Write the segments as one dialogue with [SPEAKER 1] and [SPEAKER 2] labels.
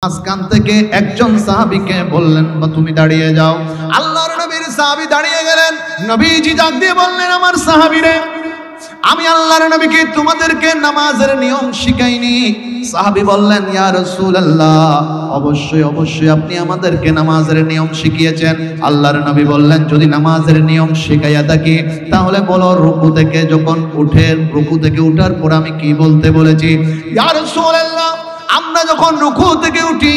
[SPEAKER 1] মাঝখান থেকে একজন সাহাবীকে বললেন, বা তুমি দাঁড়িয়ে যাও। আল্লাহর নবীর সাহাবী দাঁড়িয়ে গেলেন। নবীজি ডাক দিয়ে বললেন, আমার সাহাবীরে, আমি আল্লাহর নবীকে তোমাদেরকে নামাজের নিয়ম শিখাইনি। সাহাবী বললেন, ইয়া রাসূলুল্লাহ, অবশ্যই অবশ্যই আপনি আমাদেরকে নামাজের নিয়ম শিখিয়েছেন। আল্লাহর নবী বললেন, যদি নামাজের নিয়ম শিখাইয়া থাকি তাহলে বলো, রুকু থেকে যখন উঠে, রুকু থেকে উঠার পর আমি কি বলতে বলেছি? ইয়া রাসূলুল্লাহ, আমরা যখন রুকু থেকে উঠি,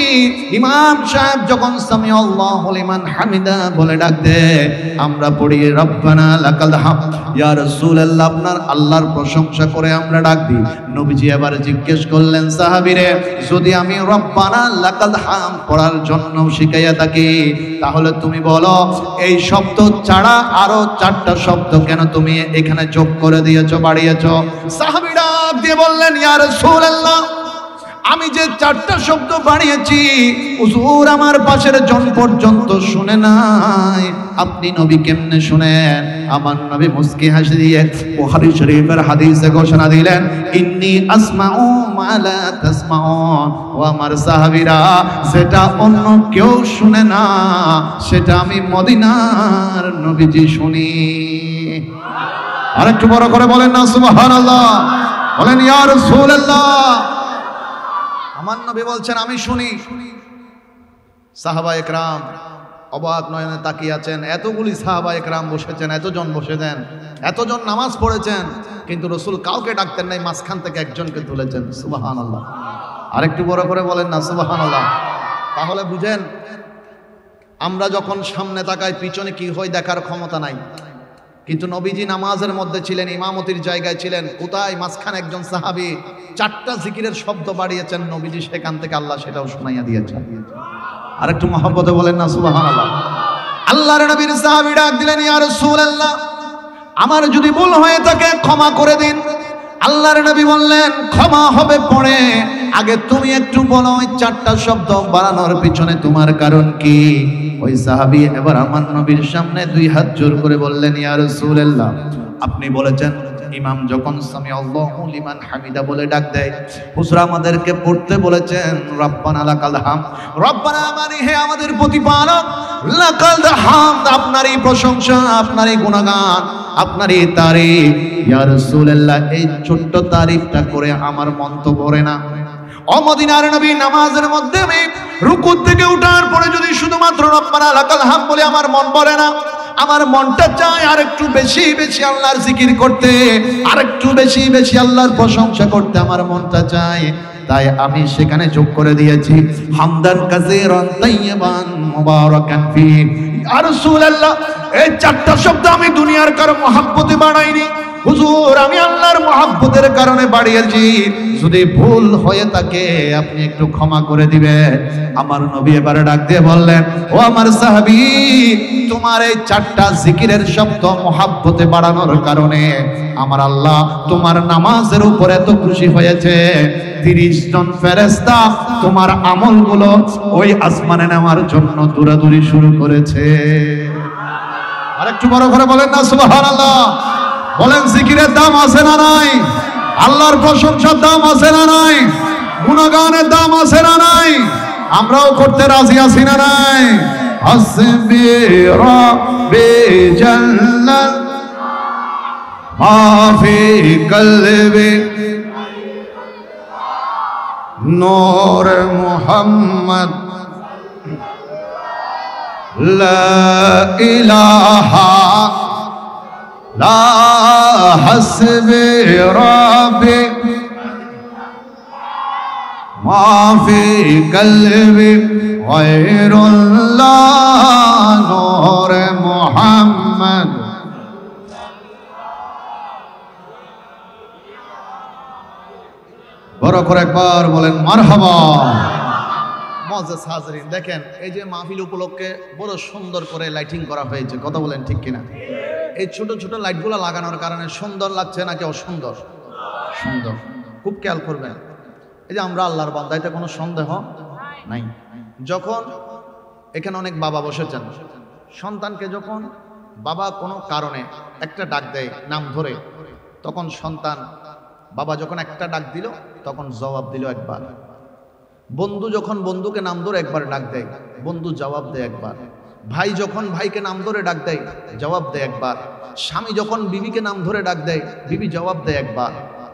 [SPEAKER 1] ইমাম সাহেব যখন সামিআল্লাহু লিমান হামিদা বলে ডাক দেয়, আমরা পড়ি রব্বানা লাকাল হামদ। ইয়া রাসূলুল্লাহ, আপনার আল্লাহর প্রশংসা করে আমরা ডাক দিই। নবীজি এবার জিজ্ঞেস করলেন, সাহাবীরে, যদি আমি রব্বানা লাকাল হামদ পড়ার জন্য শিখাইয়া থাকি তাহলে তুমি বলো, এই শব্দ ছাড়া আরো 4টা শব্দ কেন তুমি এখানে যোগ করে দিয়েছো, বাড়িয়েছো? সাহাবী ডাক দিয়ে বললেন, ইয়া রাসূলুল্লাহ, আমি যে 4টা শব্দ বাড়িয়েছি হুজুর আমার পাশের জন পর্যন্ত শুনে নাই, আপনি নবী কেমনে শুনেন? আমার নবী মুস্কি হাসি দিয়ে বুখারী শরীফের হাদিসে ঘোষণা দিলেন, ইন্নী আসমাউ মা লা তাসমাউন। ও আমার সাহাবীরা, সেটা অন্য কেউ শুনে না, সেটা আমি মদিনার নবীজি শুনি। আরেকটু বড় করে বলেন না সুবহানাল্লাহ, বলেন ইয়া রাসূলুল্লাহ। আমার নবী বলছেন, আমি শুনি। সাহাবা একরাম অবাক নয়নে তাকিয়ে আছেন। এতগুলি সাহাবা একরাম বসেছেন, এতজন বসেছেন, এতজন নামাজ পড়েছেন, কিন্তু রাসূল কাউকে ডাকতেন নাই, মাঝখান থেকে একজনকে তুলেছেন। সুবহানাল্লাহ। আরেকটু বড় করে বলেন না সুবহানাল্লাহ। তাহলে বুঝেন, আমরা যখন সামনে তাকাই পিছনে কি হয় দেখার ক্ষমতা নাই, কিন্তু নবীজি নামাজের মধ্যে ছিলেন, ইমামতির জায়গায় ছিলেন। কোথায়? মাঝখানে একজন সাহাবী 4টা জিকিরের শব্দ বাড়িয়েছেন, নবীজি সেখান থেকে আল্লাহ সেটাও শোনাইয়া দিয়েছেন। আর একটু মহব্বতে বলেন না সুবহানাল্লাহ। আল্লাহর নবীর সাহাবী ডাক দিলেন, ইয়া রাসূলুল্লাহ, আমার যদি ভুল হয়ে থাকে ক্ষমা করে দিন। আল্লাহর নবী বললেন, ক্ষমা হবে পরে, আগে তুমি একটু বলো, ওই 4টা শব্দ বাড়ানোর পিছনে তোমার কারণ কি? ওই সাহাবী এবার আমার নবীর সামনে 2 হাত জোর করে বললেন, ইয়া রাসূলুল্লাহ, আপনি বলেছেন ইমাম যখন সামিআল্লাহু লিমান হামিদা বলে ডাক দেয়, হুজুর আমাদেরকে পড়তে বলেছেন রব্বানা লাকাল হামদ। রব্বানা মানে হে আমাদের প্রতিপালক, লাকাল হামদ আপনারই প্রশংসা, আপনারই গুণগান, আপনারই তারিফ। ইয়া রাসূলুল্লাহ, এই ছোট্ট তারিফটা করে আমার মন তো ভরে না। ও মদিনার নবী, নামাজের মধ্যে আমি রুকু থেকে ওঠার পরে যদি শুধুমাত্র রব্বানা লাকাল হামদ বলে আমার মন ভরে না, আমার মনটা চায় আর একটু বেশি বেশি আল্লাহর জিকির করতে, আর একটু বেশি বেশি আল্লাহর প্রশংসা করতে আমার মনটা চায়। তাই আমি সেখানে যোগ করে দিয়েছি হামদান কাসীরান তাইয়িবান মুবারাকান ফি। ইয়া রাসূলুল্লাহ, এই 4টা শব্দ আমি দুনিয়ার কারো মহব্বতে বানাইনি হুজুর, আমি আল্লাহর মহব্বতের কারণে বাড়িয়েছি। যদি ভুল হয়ে থাকে আপনি একটু ক্ষমা করে দিবেন। আমার নবী এবারে ডাক দিয়ে বললেন, ও আমার সাহাবী, তোমার এই 4টা জিকিরের শব্দ মহব্বতে বাড়ানোর কারণে আমার আল্লাহ তোমার নামাজের উপরে এত খুশি হয়েছে, 30 জন ফেরেশতা তোমার আমলগুলো ওই আসমানে নেওয়ার জন্য দৌড়াদৌড়ি শুরু করেছে। আরেকটু বড় করে বলেন না সুবহানাল্লাহ। বলেন, জিকিরের দাম আছে না নাই? আল্লাহর প্রশংসার দাম আছে না নাই? গুণগানের দাম আছে না নাই? আমরাও করতে রাজি আছি না নাই? হাসবি রাব্বি জাল্লাল মা ফি কলবি নূর মুহাম্মদ লা ইলাহা লা হাসবি রাব্বি মা ফি কলবি গায়রুল্লাহ নূর মুহাম্মদ। বড় করে একবার বলেন মারহাবা। মুআজ্জাজ হাজরিন, দেখেন এই যে মাহফিল উপলক্ষে বড় সুন্দর করে লাইটিং করা হয়েছে, কথা বলেন ঠিক কিনা? এই ছোট ছোট লাইটগুলো লাগানোর কারণে সুন্দর লাগছে নাকি অসুন্দর? সুন্দর। খুব খেয়াল করবেন, এই যে আমরা আল্লাহর বান্দা, এতে কোনো সন্দেহ নাই। যখন এখানে অনেক বাবা বসেছেন, সন্তানকে যখন বাবা কোনো কারণে একটা ডাক দেয় নাম ধরে, তখন সন্তান বাবা যখন একটা ডাক দিল তখন জবাব দিল একবার, বন্ধু যখন বন্ধুকে নাম ধরে একবার ডাক দেয়, বন্ধু জবাব দেয় একবার। ভাই যখন ভাইকে নাম ধরে ডাক দেয়, জবাব দেয় একবার। স্বামী যখন বিবিকে নাম ধরে ডাক দেয়, বিবি জবাব দেয় একবার।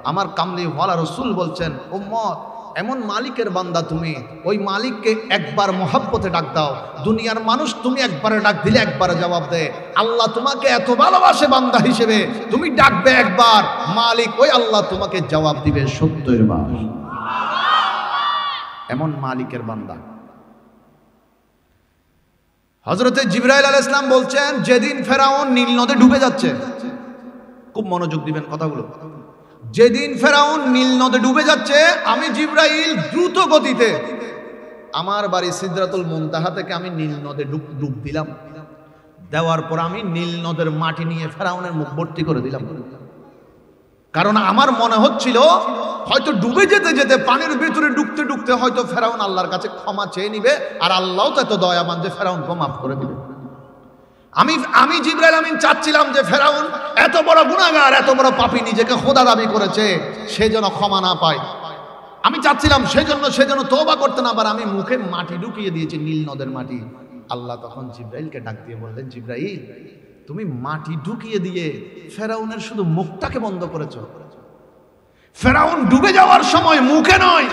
[SPEAKER 1] আমার কামলিওয়ালা রসুল বলছেন, উম্মত এমন মালিকের বান্দা তুমি, ওই মালিককে একবার মহব্বতে ডাক দাও। দুনিয়ার মানুষ তুমি একবারে ডাক দিলে একবারে জবাব দেয়। আল্লাহ তোমাকে এত ভালোবাসে বান্দা হিসেবে, তুমি ডাকবে একবার, মালিক ওই আল্লাহ তোমাকে জবাব দিবে 70 বার। এমন মালিকের বান্দা। হযরতে জিবরাইল আলাইহিস সালাম বলছেন, যেদিন ফেরাউন নীল নদে ডুবে যাচ্ছে, খুব মনোযোগ দিবেন কথাগুলো, যেদিন ফেরাউন নীল নদে ডুবে যাচ্ছে, আমি জিবরাইল দ্রুত গতিতে আমার বাড়ি সিদরাতুল মুনতাহা থেকে আমি নীল নদে ডুব দিলাম। দেওয়ার পর আমি নীল নদের মাটি নিয়ে ফেরাউনের মুখ ভর্তি করে দিলাম। কারণ আমার মনে হচ্ছিল হয়তো ডুবে যেতে যেতে পানির ভিতরে ডুবতে ডুবতে হয়তো ফেরাউন আল্লাহর কাছে ক্ষমা চেয়ে নিবে, আর আল্লাহও তো এত দয়াবান যে ফেরাউনকে মাফ করে দিবে। আমি জিবরাইল আমিন চাচ্ছিলাম যে ফেরাউন এত বড় গুনাহগার, এত বড় পাপী, নিজেকে খোদা দাবি করেছে, সে যেন ক্ষমা না পায়। আমি চাচ্ছিলাম সেজন্য তওবা করতে না পারে, আমি মুখে মাটি ঢুকিয়ে দিয়েছি, নীল নদের মাটি। আল্লাহ তখন জিবরাইলকে ডাক দিয়ে বললেন, জিবরাইল তুমি মাটি ঢুকিয়ে দিয়ে ফেরাউনের শুধু মুখটাকে বন্ধ করেছো। ফেরাউন ডুবে যাওয়ার সময় মুখে নয়,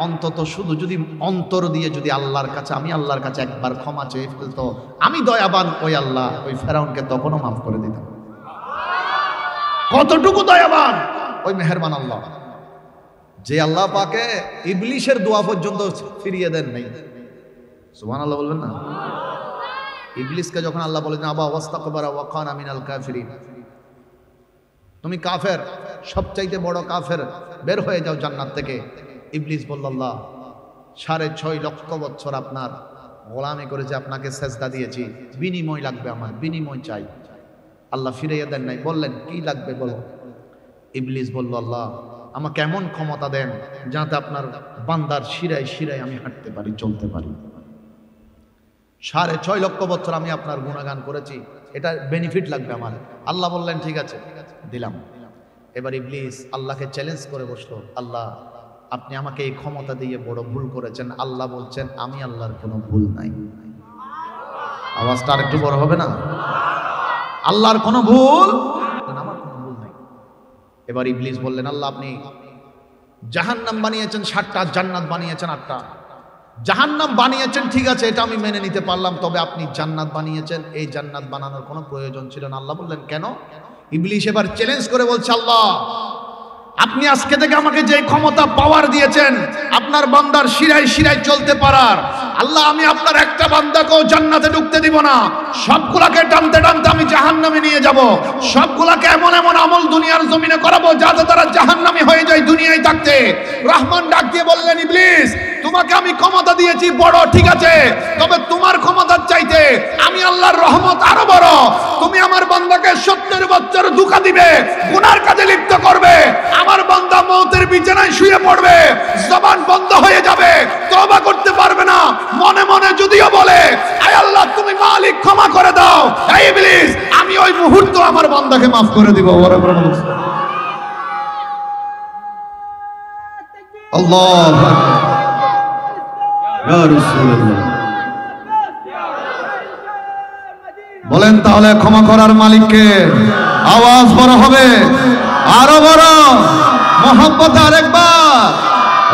[SPEAKER 1] অন্তত শুধু যদি অন্তর দিয়ে যদি আল্লাহর কাছে, আমি আল্লাহর কাছে একবার ক্ষমা চেয়ে ফেলতো, আমি দয়াবান ওই আল্লাহ ওই ফেরাউনকে তখনও মাফ করে দিতাম। কতটুকু দয়াবান ওই মেহেরবান আল্লাহ, যে আল্লাহ পাকে ইবলিশের দোয়া পর্যন্ত ফিরিয়ে দেন নাই। সুবহানাল্লাহ বলবেন না? ইবলিসকে যখন আল্লাহ বলেন, আবা ওয়াস্তাকবারা ওয়া কানা মিনাল কাফিরিন, তুমি কাফের, সবচাইতে বড় কাফের, বের হয়ে যাও জান্নাত থেকে। ইবলিস বলল, আল্লাহ 6.5 লক্ষ বছর আপনার গোলামি করেছে, আপনাকে সেজদা দিয়েছি, বিনিময় লাগবে, আমার বিনিময় চাই। আল্লাহ ফিরাইয়া দেন নাই, বললেন কি লাগবে বলো। ইবলিস বলল, আল্লাহ আমাকে এমন ক্ষমতা দেন যাতে আপনার বান্দার শিরায় শিরায় আমি হাঁটতে পারি, চলতে পারি। 6.5 লক্ষ বছর আমি আপনার গুণগান করেছি, এটা বেনিফিট লাগবে আমার। আল্লাহ বললেন ঠিক আছে, দিলাম। এবার ইবলিস আল্লাহকে চ্যালেঞ্জ করে বসলো, আল্লাহ আপনি আমাকে এই ক্ষমতা দিয়ে বড় ভুল করেছেন। আল্লাহ বলছেন, আমি আল্লাহর কোনো ভুল নাই। আওয়াজটা আরেকটু বড় হবে না? আল্লাহর কোনো ভুল, আমার কোনো ভুল নাই। এবার ইবলিস বললেন, আল্লাহ আপনি জাহান্নাম বানিয়েছেন 7টা, জান্নাত বানিয়েছেন 8টা। জাহান্নাম বানিয়েছেন ঠিক আছে, এটা আমি মেনে নিতে পারলাম, তবে আপনি জান্নাত বানিয়েছেন, এই জান্নাত বানানোর কোনো প্রয়োজন ছিল না। আল্লাহ বললেন কেন? ইবলিস এবার চ্যালেঞ্জ করে বলছে, আল্লাহ আপনি আজকে থেকে আমাকে যে ক্ষমতা পাওয়ার দিয়েছেন আপনার বান্দার শিরায় শিরায় চলতে পারার, আল্লাহ আমি আপনার একটা বান্দাকেও জান্নাতে ঢুকতে দিব না, সবগুলাকে টানতে টানতে আমি জাহান্নামে নিয়ে যাব। সবগুলাকে এমন এমন আমল দুনিয়ার জমিনে করাবো যাতে তারা জাহান্নামী হয়ে যায় দুনিয়ায় থাকতে। রহমান ডাক দিয়ে বললেন, ইবলিস তোমাকে আমি ক্ষমতা দিয়েছি বড় ঠিক আছে, তবে তোমার ক্ষমতার চাইতে আমি আল্লাহর রহমত আরো বড়। তুমি আমার বান্দাকে 70 বছর ধোঁকা দিবে, গুনার কাজে লিপ্ত করবে, আমার বান্দা মওতের বিছানায় শুয়ে পড়বে, জবান বন্ধ হয়ে যাবে, তওবা করতে পারবে না, মনে মনে যদিও বলে আয় আল্লাহ তুমি মালিক ক্ষমা করে দাও, এই ইবলিস আমি ওই মুহূর্তে আমার বান্দাকে মাফ করে দিব। আল্লাহু আকবার, ইয়া রাসূলুল্লাহ। বলেন তাহলে ক্ষমা করার মালিককে। আওয়াজ বড় হবে, আরো বড়, মোহাম্মত আরেকবার।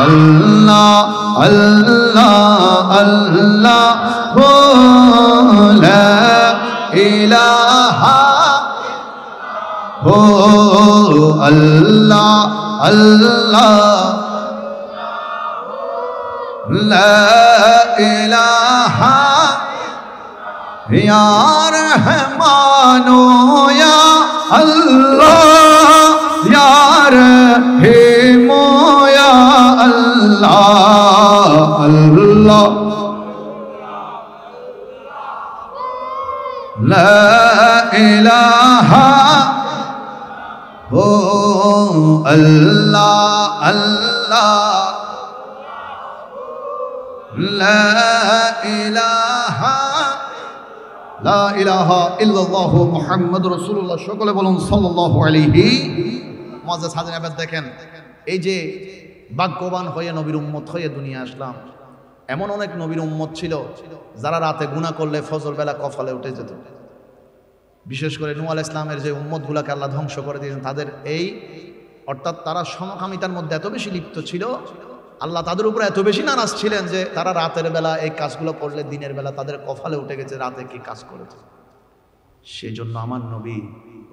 [SPEAKER 1] আল্লাহ আল্লাহ আল্লাহ লা ইলাহা হো আল্লাহ আল্লাহ লা ইলাহা ইয়া রহমানো ইয়া আল্লাহ ইয়া রহিমো ইয়া আল্লাহ আল্লাহ লা ইলাহা ও আল্লাহ আল্লাহ লা ইলাহা লা ইলাহা ইল্লাল্লাহু মুহাম্মাদুর রাসূলুল্লাহ। সকলে বলুন সাল্লাল্লাহু আলাইহি। মুআজ্জাজ হাজির, এবার দেখেন এই যে ভাগ্যবান হয়ে নবীর উম্মত হয়ে দুনিয়া আসলাম। এমন অনেক নবীর উম্মত ছিল যারা রাতে গুনাহ করলে ফজর বেলা কপালে উঠে যেত। বিশেষ করে নূহ আলাইহিস সালামের যে উম্মতগুলোকে আল্লাহ ধ্বংস করে দিয়েছেন, তাদের এই অর্থাৎ তারা সমকামিতার মধ্যে এত বেশি লিপ্ত ছিল, আল্লাহ তাদের উপরে এত বেশি নারাজ ছিলেন যে তারা রাতের বেলা এই কাজগুলো করলে দিনের বেলা তাদের কপালে উঠে গেছে রাতে কি কাজ করেছে। সেই জন্য আমার নবী,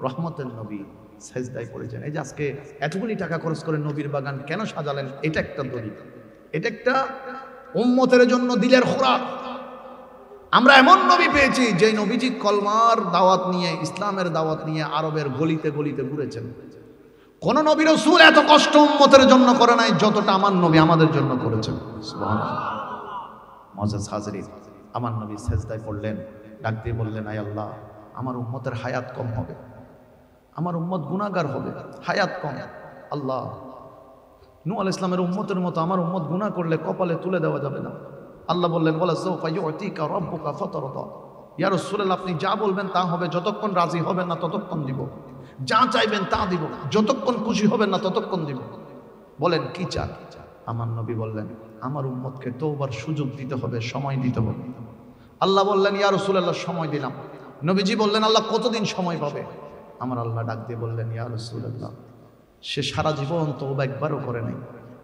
[SPEAKER 1] রহমতের নবী, সেজদায় পড়েছেন। এই যে আজকে এতগুলি টাকা খরচ করে নবীর বাগান কেন সাজালেন, এটা একটা দলিল, এটা একটা উম্মতের জন্য দিলের খোরাক। আমরা এমন নবী পেয়েছি যে নবীজি কলমার দাওয়াত নিয়ে, ইসলামের দাওয়াত নিয়ে আরবের গলিতে গলিতে ঘুরেছেন। কোন নবী রাসূল এত কষ্ট উম্মতের জন্য করে নাই যতটা আমার নবী আমাদের জন্য করেছেন। সুবহানাল্লাহ। মুআজ্জাজ হাজিরিন, আমার নবী সেজদায় পড়লেন, ডাক দিয়ে বললেন, আয় আল্লাহ, আমার উম্মতের হায়াত কম হবে, আমার উম্মত গুনাহগার হবে, হায়াত কম। আল্লাহ, নূহ আলাইহিস সালামের উম্মতের মতো আমার উম্মত গুনাহ করলে কপালে তুলে দেওয়া যাবে না। আল্লাহ বললেন, ওয়ালা সাওফা ইউতিকা রাব্বুকা ফাতারদা। ইয়া রাসূলুল্লাহ, আপনি যা বলবেন তা হবে, যতক্ষণ রাজি হবেন না ততক্ষণ দিব, যা চাইবেন তা দিব, যতক্ষণ খুশি হবেন না ততক্ষণ দিব। বলেন কি চান? আমার নবী বললেন, আমার উম্মতকে তওবার সুযোগ দিতে হবে, সময় দিতে হবে। আল্লাহ বললেন, ইয়া রাসূলুল্লাহ, সময় দিলাম। নবীজি বললেন, আল্লাহ কতদিন সময় পাবে? আমার আল্লাহ ডাক দিয়ে বললেন, ইয়া রাসূলুল্লাহ, সে সারা জীবন তওবা একবারও করে নাই,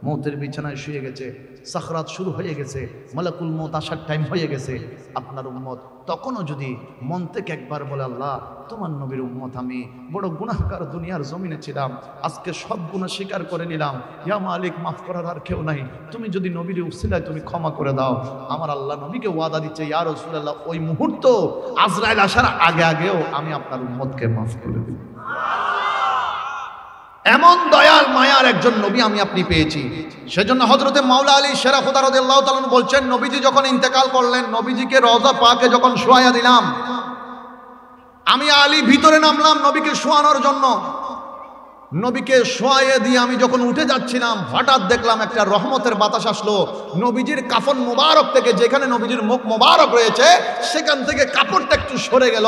[SPEAKER 1] মৌতের বিছানায় শুয়ে গেছে, সাকরাত শুরু হয়ে গেছে, মালাকুল মৌত আসার টাইম হয়ে গেছে। আপনার উম্মত তখনও যদি মন থেকে একবার বলে, আল্লাহ, তোমার নবীর উম্মত আমি বড় গুনাহগার, দুনিয়ার জমিনে ছিলাম, আজকে সব গুনাহ স্বীকার করে নিলাম, ইয়া মালিক, মাফ করার আর কেউ নাই, তুমি যদি নবীর উসিলায় তুমি ক্ষমা করে দাও। আমার আল্লাহ নবীকে ওয়াদা দিচ্ছে, ইয়া রাসূলুল্লাহ, ওই মুহূর্ত আজরাইল আসার আগে আগেও আমি আপনার উম্মতকে মাফ করে দেব। এমন দয়াল মায়ার একজন নবী আমি আপনি পেয়েছি। সেজন্য হযরতে মাওলা আলী শেরা খুদা রাদিয়াল্লাহু তাআলা আনহু বলছেন, নবীজি যখন ইন্তেকাল করলেন, নবীজিকে রওজা পাকে যখন শোয়াইয়া দিলাম, আমি আলী ভিতরে নামলাম নবীকে শোয়ানোর জন্য। নবীকে শোয়াইয়ে দিয়ে আমি যখন উঠে যাচ্ছিলাম, হঠাৎ দেখলাম একটা রহমতের বাতাস আসলো। নবীজির কাফন মোবারক থেকে, যেখানে নবীজির মুখ মোবারক রয়েছে, সেখান থেকে কাপড়টা একটু সরে গেল।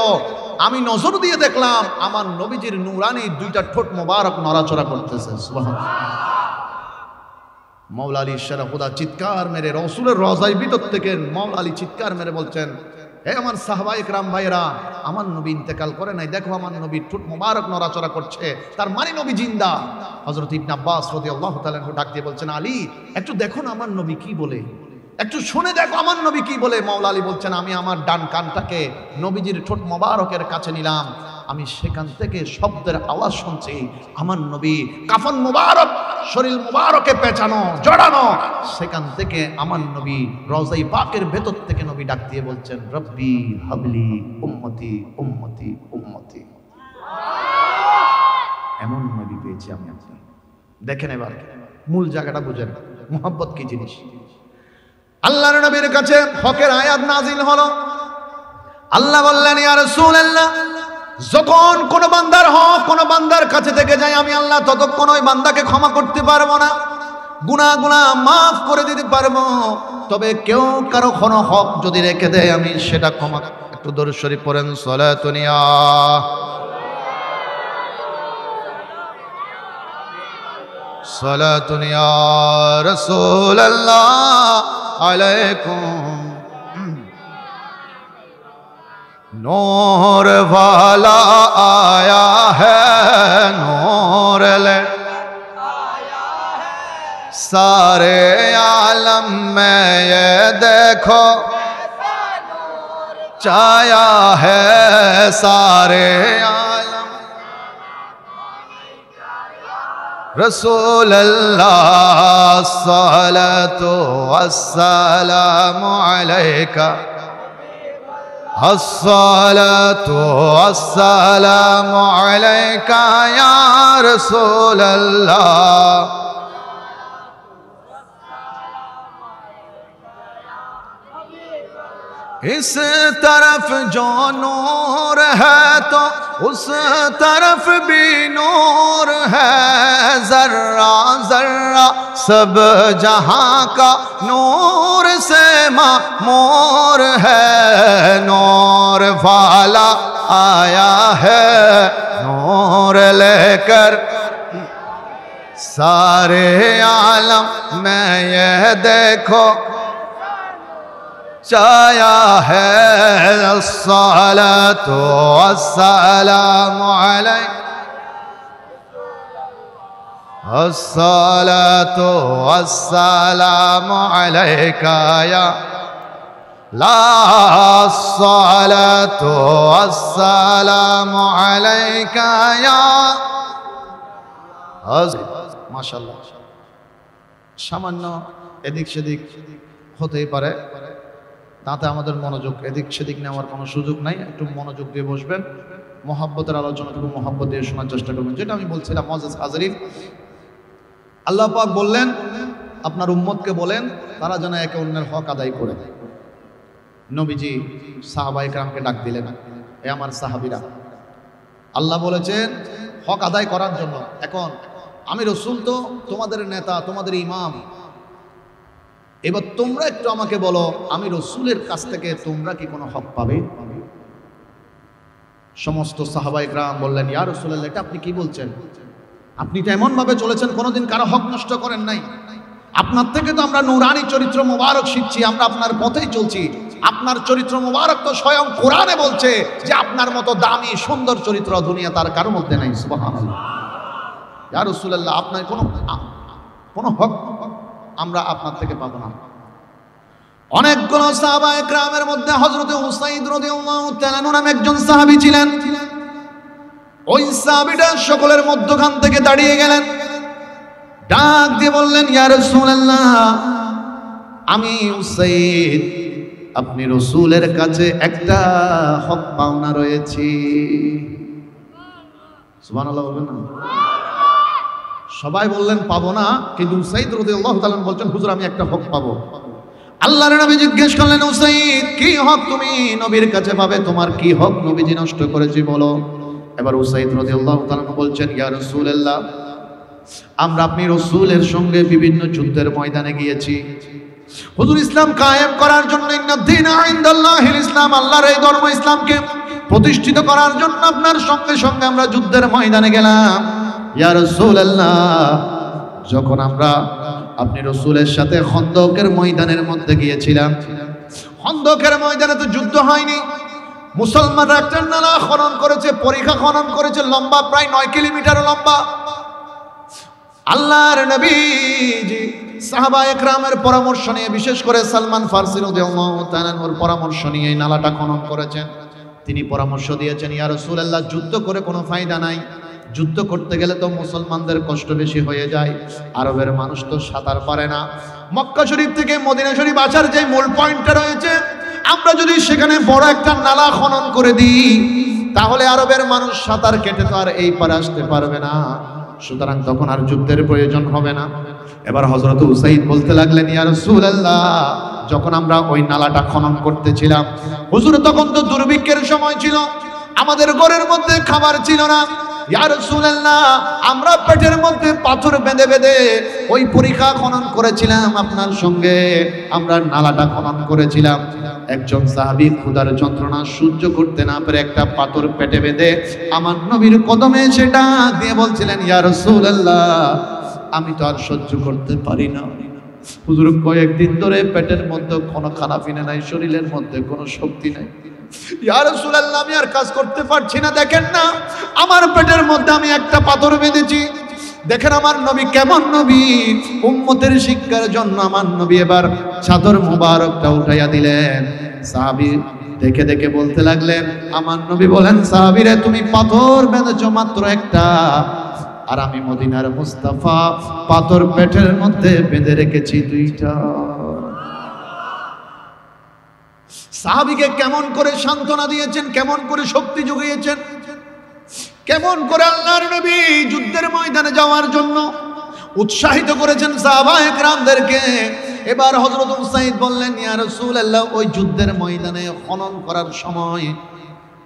[SPEAKER 1] আমি নজর দিয়ে দেখলাম আমার নবীজির নূরানি দুইটা ঠোঁট মোবারক নড়াচড়া করতেছে। সুবহানাল্লাহ। মাওলা আলী শেরা খুদা চিৎকার মেরে রাসূলের রওজায় ভিতর থেকে মাওলা আলী চিৎকার মেরে বলছেন, হে আমার সাহাবায়ে কেরাম ভাইরা, আমার নবী ইন্তেকাল করে নাই, দেখো আমার নবীর ঠোঁট মোবারক নড়াচড়া করছে, তার মানে নবী জিন্দা। হযরত ইবনে আব্বাস রাদিয়াল্লাহু তাআলা আনহু ডাক দিয়ে বলছেন, আলী, একটু দেখো না আমার নবী কি বলে, একটু শুনে দেখো আমার নবী কি বলে। মাওলা আলী বলছেন, আমি আমার ডান কানটাকে নবীজির ঠোঁট মোবারকের কাছে নিলাম, আমি সেখান থেকে শব্দের আওয়াজ শুনছি। আমার নবী কাফন মোবারক, শরীর মোবারকে পেঁচানো, জড়ানো, সেখান থেকে আমার নবী রওজায়ে পাকের ভেতর থেকে নবী ডাক দিয়ে বলছেন, রব্বি হাবলি উম্মতি উম্মতি উম্মতি। এমন নবী পেয়েছি আমি আপনি। দেখেন এবার মূল জায়গাটা বুঝেন, মুহাব্বত কি জিনিস। আল্লাহর নবীর কাছে হকের আয়াত নাজিল হলো। আল্লাহ বললেন, ইয়া রাসূলুল্লাহ, যখন কোন বান্দার হক কোন বান্দার কাছে থেকে যায়, আমি আল্লাহ ততক্ষণ ওই বান্দাকে ক্ষমা করতে পারবো না, গুনাহ মাফ করে দিতে পারবো। তবে কেউ কারো কোনো হক যদি রেখে দেয়, আমি সেটা ক্ষমা। একটু দরুদ শরীফ পড়েন, সালাতুন ইয়া সালাতুন ইয়া রাসূলুল্লাহ আলাইকুম। नूर वाला आया है, नूर ले आया है, सारे आलम में ये देखो नूर छाया है, सारे आलम रसूल अल्लाह सलातो वस्सलामु अलैका, अस्सलातु वस्सलामु अलैका या रसूल अल्लाह। इस तरफ जो नूर है तो उस तरफ भी नूर है, जर्रा जर्रा सब जहां का नूर से मामूर है। नूर वाला आया है, नूर लेकर सारे आलम में ये देखो चाया है अस्सलातु वस्सलामु अलैका अस्सलातु वस्सलामु अलैका या ला अस्सलातु वस्सलामु अलैका या माशाআল্লাহ। সামান্য এদিক সেদিক হতেই পারে, তাতে আমাদের মনোযোগ এদিক সেদিক নেওয়ার কোনো সুযোগ নাই। একটু মনোযোগ দিয়ে বসবেন, মহব্বতের আলোচনাটুকু মহব্বত দিয়ে শোনার চেষ্টা করবেন। যেটা আমি বলছিলাম মুআজ্জাজ হাজিরিন, আল্লাহ পাক বললেন আপনার উম্মতকে বলেন তারা যেন একে অন্যের হক আদায় করে। নবীজি সাহাবায়ে কেরামকে ডাক দিলেন, এ আমার সাহাবীরা, আল্লাহ বলেছেন হক আদায় করার জন্য। এখন আমি রসুল তো তোমাদের নেতা, তোমাদের ইমাম, এবার তোমরা একটু আমাকে বলো আমি রসুলের কাছ থেকে তোমরা কি কোনো হক পাবে? সমস্ত সাহাবায়ে কেরাম বললেন, ইয়া রাসূলুল্লাহ, এটা আপনি কি বলছেন? আপনি তো এমন ভাবে চলেছেন কোনোদিন কারো হক নষ্ট করেন নাই। আপনার থেকে তো আমরা নূরানী চরিত্র মোবারক শিখছি, আমরা আপনার পথেই চলছি। আপনার চরিত্র মোবারক তো স্বয়ং কোরআনে বলছে যে আপনার মতো দামি সুন্দর চরিত্র দুনিয়া তার কারোর মধ্যে নাই। সুবহানাল্লাহ। ইয়া রাসূলুল্লাহ, আপনার কোনো হক আমরা আপনার থেকে পাবো না। অনেকগুলো সাহাবায়ে কেরামের মধ্যে হযরত উসাইদ রাদিয়াল্লাহু তাআলা নামে একজন সাহাবী ছিলেন। ওই সাহাবীটা সকলের মধ্যখান থেকে দাঁড়িয়ে গেলেন, ডাক দিয়ে বললেন, ইয়া রাসূলুল্লাহ, আমি উসাইদ আপনি রসুলের কাছে একটা হক পাওনা রয়েছি। সুবহানাল্লাহ বলবেন না? সবাই বললেন পাবো না, কিন্তু উসাইদ রাদিয়াল্লাহু তাআলা বলছেন হুজুর আমি একটা হক পাবো। আল্লাহর নবী জিজ্ঞেস করলেন, উসাইদ কি হক তুমি নবীর কাছে পাবে? তোমার কি হক নবীজি নষ্ট করেছি বলো। এবার উসাইদ রাদিয়াল্লাহু তাআলা বলছেন, ইয়া রাসূলুল্লাহ, আমরা আপনি রসুলের সঙ্গে বিভিন্ন যুদ্ধের ময়দানে গিয়েছি হুজুর ইসলাম কায়েম করার জন্য। ইন্নাদ-দীন ইনদাল্লাহিল ইসলাম, আল্লাহর এই ধর্ম ইসলামকে প্রতিষ্ঠিত করার জন্য আপনার সঙ্গে সঙ্গে আমরা যুদ্ধের ময়দানে গেলাম। ইয়া রাসূলুল্লাহ, যখন আমরা আপনি রসুলের সাথে খন্দকের ময়দানের মধ্যে গিয়েছিলাম, খন্দকের ময়দানে তো যুদ্ধ হয়নি, মুসলমানরা একটা নালা খনন করেছে, পরিখা খনন করেছে, লম্বা প্রায় 9 কিলোমিটার লম্বা। আল্লাহর নবীজি সাহাবায়ে কেরামের পরামর্শ নিয়ে, বিশেষ করে সালমান ফারসি রাদিয়াল্লাহু তাআলা ওর পরামর্শ নিয়ে এই নালাটা খনন করেছেন। তিনি পরামর্শ দিয়েছেন, ইয়া রাসূলুল্লাহ, যুদ্ধ করে কোনো ফায়দা নাই, যুদ্ধ করতে গেলে তো মুসলমানদের কষ্ট বেশি হয়ে যায়, আরবের মানুষ তো সাঁতার পারে না। মক্কা শরীফ থেকে মদিনা শরীফ আসার যে মূল পয়েন্টটা রয়েছে, আমরা যদি সেখানে বড় একটা নালা খনন করে দিই তাহলে আরবের মানুষ সাঁতার কেটে তো আর এই পারে আসতে পারবে না, সুতরাং তখন আর যুদ্ধের প্রয়োজন হবে না। এবার হযরত উসাইদ বলতে লাগলেন, ইয়া রাসূলুল্লাহ, যখন আমরা ওই নালাটা খনন করতেছিলাম হুজুর তখন তো দুর্ভিক্ষের সময় ছিল, আমাদের ঘরের মধ্যে খাবার ছিল না। ইয়া রাসূলুল্লাহ, আমরা পেটের মধ্যে পাথর বেঁধে বেঁধে ওই পরিখা খনন করেছিলাম, আপনার সঙ্গে আমরা নালাটা খনন করেছিলাম। একজন সাহাবী ক্ষুধার যন্ত্রণা সহ্য করতে না পেরে একটা পাথর পেটে বেঁধে আমার নবীর কদমে সেটা দিয়ে বলছিলেন, ইয়া রাসূলুল্লাহ, আমি তো আর সহ্য করতে পারি না হুজুর, কয়েকদিন ধরে পেটের মধ্যে কোনো খানা পিনা নাই, শরীরের মধ্যে কোনো শক্তি নাই। ইয়া রাসূলুল্লাহ, আমি আর কাজ করতে পারছি না, দেখেন না আমার পেটের মধ্যে আমি একটা পাথর বেঁধেছি। দেখেন আমার নবী কেমন নবী, উম্মতের শিক্ষার জন্য আমার নবী এবার চাদর মুবারকটা উঠাইয়া দিলেন। সাহাবী দেখে দেখে বলতে লাগলেন, আমার নবী বলেন, সাহাবীরে তুমি পাথর বেঁধেছো মাত্র একটা, আর আমি মদিনার মুস্তাফা পাথর পেটের মধ্যে বেঁধে রেখেছি 2টা। সাহাবীকে কেমন করে সান্ত্বনা দিয়েছেন, কেমন করে শক্তি জুগিয়েছেন, কেমন করে আল্লাহর নবী যুদ্ধের ময়দানে যাওয়ার জন্য উৎসাহিত করেছেন সাহাবায়ে কেরামদেরকে। এবার হযরত উসাইদ বললেন, ইয়া রাসূলুল্লাহ, ওই যুদ্ধের ময়দানে খনন করার সময়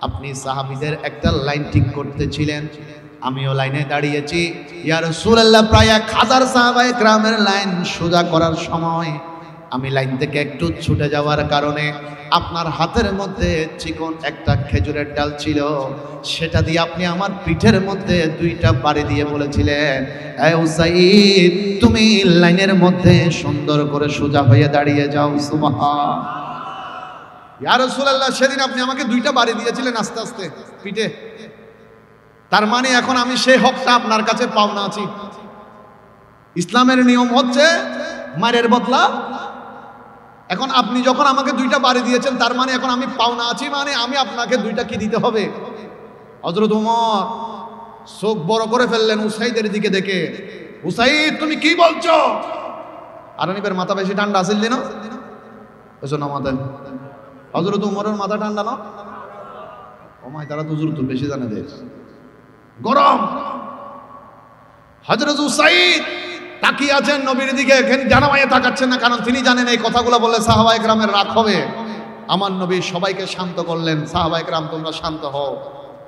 [SPEAKER 1] আপনি সাহাবীদের একটা লাইন ঠিক করতেছিলেন, আমিও লাইনে দাঁড়িয়েছি। ইয়া রাসূলুল্লাহ, প্রায় 1000 সাহাবায়ে কেরামের লাইন সোজা করার সময় আমি লাইন থেকে একটু ছুটে যাওয়ার কারণে আপনার হাতের মধ্যে চিকন একটা খেজুরের ডাল ছিল, সেটা দিয়ে আপনি আমার পিঠের মধ্যে 2টা বাড়ি দিয়ে বলেছিলেন, এ উসাইদ তুমি লাইনের মধ্যে সুন্দর করে সোজা হয়ে দাঁড়িয়ে যাও। সুবহান। ইয়া রাসূলুল্লাহ, সেদিন আপনি আমাকে 2টা বাড়ি দিয়েছিলেন আস্তে আস্তে পিঠে, তার মানে এখন আমি সেই হকটা আপনার কাছে পাওনা আছি। ইসলামের নিয়ম হচ্ছে মারের বদলা। এখন আপনি যখন আমাকে 2টা বাড়ি দিয়েছেন, তার মানে এখন আমি পাওনা আছি, মানে আমি আপনাকে 2টা কি দিতে হবে। হযরত ওমর চোখ বড় করে ফেললেন উসাইদের দিকে দেখে, উসাইদ তুমি কি বলছো? আরনিবের মাথা বেশি ঠান্ডা আছিল না, বুঝছো না মাথায়? হযরত ওমরের মাথা ঠান্ডা না, ওমায় তারা তো হুজুর তো বেশি জানে দেশ গরম। হযরত উসাইদ তাকিয়ে আছেন নবীর দিকে, জানামাইয়ে তাকাচ্ছেন না, কারণ তিনি জানেন এই কথাগুলো বললে সাহাবায়ে কেরামের রাগ হবে। আমার নবী সবাইকে শান্ত করলেন, সাহাবায়ে কেরাম তোমরা শান্ত হও,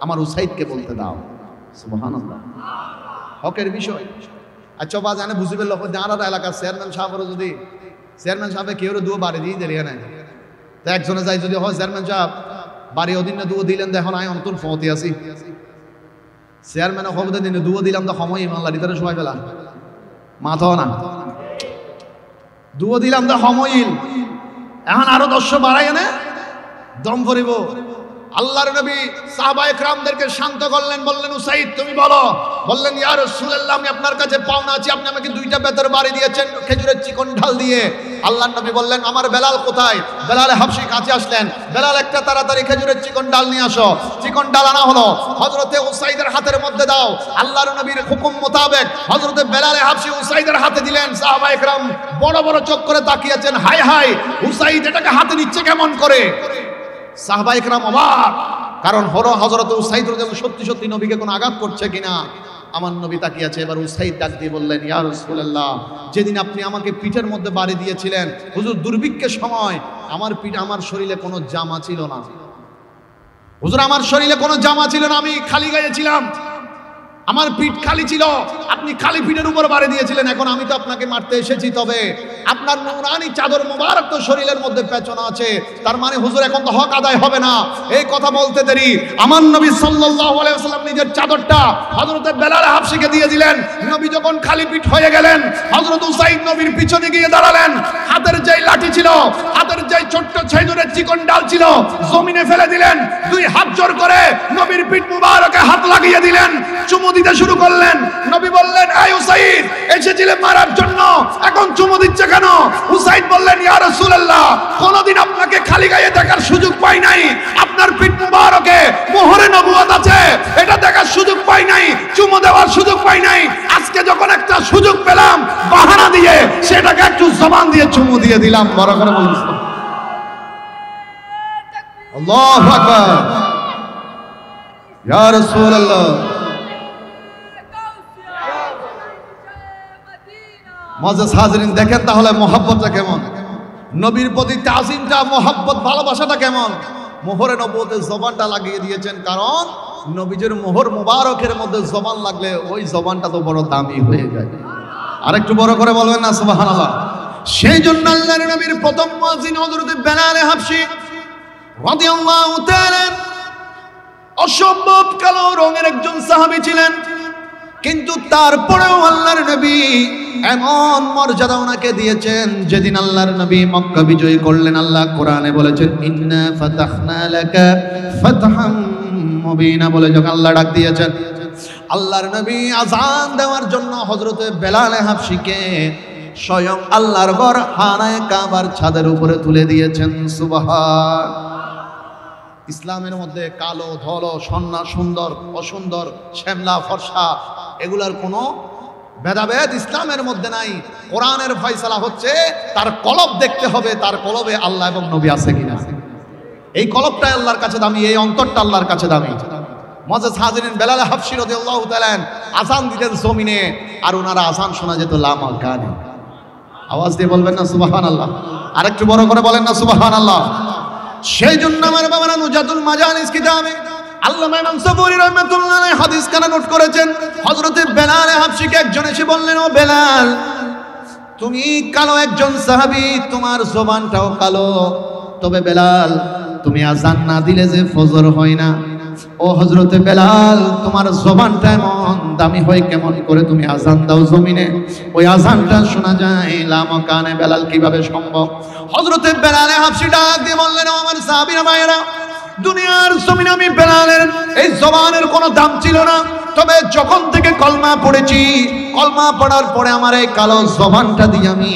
[SPEAKER 1] আমার উসাইদকে বলতে দাও। সুবহানাল্লাহ, হকের বিষয়। আচ্ছা বা জানে বুঝিবে লোক যারা এলাকার চেয়ারম্যান সাহেবেরও যদি চেয়ারম্যান সাহেবে কেউ দুয়ো বাড়ি দিয়ে দিলে না, তো একজনে যাই যদি হয় চেয়ারম্যান সাহেব বাড়ি অধীনে দুয়ো দিলেন, দেখো না অন্তর ফতি আছি, চেয়ারম্যানের খবর দিনে দুয়ো দিলাম তো সময় ইমানলা ভিতরে সবাই পেলা মাথাও না, দুয়ো দিলাম তো সময়ইল, এখন আরো 10 বাড়াই এনে দম ভরিব। আল্লাহর নবী সাহাবায়ে কেরামদেরকে শান্ত করলেন, বললেন উসাইদ তুমি বলো। বললেন ইয়া রাসূলুল্লাহ আমি আপনার কাছে পাওনা আছি, আপনি আমাকে 2টা বেতের বাড়ি দিয়েছেন খেজুরের চিকন ঢাল দিয়ে। আল্লাহর নবী বললেন আমার বেলাল কোথায়? বেলাল হাবশী কাছে আসলেন, বেলাল একটা তাড়াতাড়ি খেজুরের চিকন ডাল নিয়ে আসো। চিকন ডাল আনা হলো, হযরতে উসাইদের হাতের মধ্যে দাও। আল্লাহর নবীর হুকুম মোতাবেক হযরতে বেলাল হাবশী উসাইদের হাতে দিলেন। সাহাবায়ে কেরাম বড় বড় চোখ করে তাকিয়েছেন, হায় হায় উসাইদ এটাকে হাতে নিচ্ছে কেমন করে। সাহাবায়ে কেরাম অবাক, কারণ হযরত উসাইদ রাদিয়াল্লাহু সত্যি সত্যি নবীকে কোনো আঘাত করছে কিনা। আমার নবী তাকিয়ে আছে। এবার উসাইদ ডাক দিয়ে বললেন ইয়া রাসূলুল্লাহ যেদিন আপনি আমাকে পিঠের মধ্যে বাড়ি দিয়েছিলেন হুজুর দুর্ভিক্ষের সময় আমার শরীরে কোনো জামা ছিল না। হুজুর আমার শরীরে কোনো জামা ছিল না, আমি খালি গায়ে ছিলাম, আমার পিঠ খালি ছিল, আপনি খালি পিঠের উপর বাড়ি দিয়েছিলেন। এখন আমি তো আপনাকে মারতে এসেছি, তবে আপনার নূরানি চাদর মোবারক তো শরীরের মধ্যে পেঁচানো আছে, তার মানে হুজুর এখন তো হক আদায় হবে না। এই কথা বলতে দেরি আমার নবী সাল্লাল্লাহু আলাইহি ওয়াসাল্লাম নিজের চাদরটা হযরত বেলাল হাবশীকে দিয়ে দিলেন। নবী যখন খালি পিঠ হয়ে গেলেন, হযরত উসাইদ নবীর পিছনে গিয়ে দাঁড়ালেন। হাতের যেই লাঠি ছিল, হাতের যেই ছোট্ট খেজুরের চিকন ডাল ছিল, জমিনে ফেলে দিলেন। 2 হাত জোর করে নবীর পিঠ মুবারকে হাত লাগিয়ে দিলেন, চুমু দিতে শুরু করলেন। নবী বললেন এই উসাইদ এসেছিলে মারার জন্য, এখন চুমু দিচ্ছে কেন? উসাইদ বললেন ইয়া রাসূলুল্লাহ কোনদিন আপনাকে খালি গায়ে দেখার সুযোগ পাই নাই, আপনার পিঠ মুবারকে মোহরে নবুয়ত আছে এটা দেখার সুযোগ পাই নাই, চুমু দেওয়ার সুযোগ পাই নাই। আজকে যখন একটা সুযোগ পেলাম বাহানা দিয়ে সেটাকে একটু জবান দিয়ে চুমু দিয়ে দিলাম। বড় করে বলুন আল্লাহু আকবার। ইয়া রাসূলুল্লাহ মুআজ্জাজ হাজিরিন দেখেন তাহলে মহব্বতটা কেমন, নবীর প্রতি তাজিমটা, মহব্বত, ভালোবাসাটা কেমন। মোহরে নবুয়তের জবানটা লাগিয়ে দিয়েছেন, কারণ নবীজির মোহর মুবারকের মধ্যে জবান লাগলে ওই জবানটা তো বড় দামি হয়ে যায়। আরেকটু বড় করে বলবেন না সুবহানাল্লাহ। সেই জন্য আল্লাহর নবীর প্রথম মুয়াজ্জিন হযরত বেলাল হাবশী রাদিয়াল্লাহু তাআলা অসম্ভব কালো রঙের একজন সাহাবী ছিলেন, কিন্তু তারপরেও আল্লাহর নবী এমন মর্যাদা ওনাকে দিয়েছেন। যেদিন আল্লাহর নবী মক্কা বিজয় করলেন, আল্লাহ কোরআনে বলেছেন ইন্না ফাতাহনা লাকা ফাতহাম মুবিনা বলে যখন আল্লাহ ডাক দিয়েছেন, আল্লাহর নবী আযান দেওয়ার জন্য হযরত বেলাল হাবশীকে স্বয়ং আল্লাহর ঘর হানায়ে কাবার ছাদের উপরে তুলে দিয়েছেন। সুবহান। ইসলামের মধ্যে কালো, ধলো, সন্না, সুন্দর, অসুন্দর, শ্যামলা, ফর্সা এগুলার কোনো ভেদাভেদ ইসলামের মধ্যে নাই। কোরআনের ফয়সালা হচ্ছে তার কলব দেখতে হবে, তার কলবে আল্লাহ এবং নবী আছে কিনা। এই কলবটাই আল্লাহর কাছে দামি, এই অন্তরটা আল্লাহর কাছে দামি। মুআজ্জাজ হাজিরিন বেলাল হাবশী রাদিয়াল্লাহু তাআলা আযান দিতেন জমিনে, আর ওনারা আযান শোনা যেত লামা গানে। আওয়াজ দিয়ে বলবেন না সুবহানাল্লাহ। আরেকটু বড় করে বলেন না সুবহানাল্লাহ। সেই জন্য আমার বাবারা নুজাতুল মাজালিস কিতাবে আল্লামা ইমাম সাবুরী রাহমাতুল্লাহ আলাইহি হাদিস কানা নোট করেছেন। হযরত বেলাল হাবশীকে একজন এসে বললেন ও বেলাল তুমি কালো একজন সাহাবী, তোমার জবানটাও কালো, তবে বেলাল তুমি আজান না দিলে যে ফজর হয় না। ও হযরতে বেলাল, তোমার জবানটা এমন দামি হয় কেমন করে তুমি আজান দাও জমিনে, ওই আজানটা শোনা যায় লামাকানে। বেলাল কিভাবে সম্ভব? হযরতে বেলালে হাফসি ডাক দিয়ে বললেন, আমার সাহাবীরা ভাইয়েরা, দুনিয়ার জমিনে আমি বেলালের এই জবানের কোনো দাম ছিল না, তবে যখন থেকে কলমা পড়েছি, কলমা পড়ার পরে আমার এই কালো জবানটা দিয়ে আমি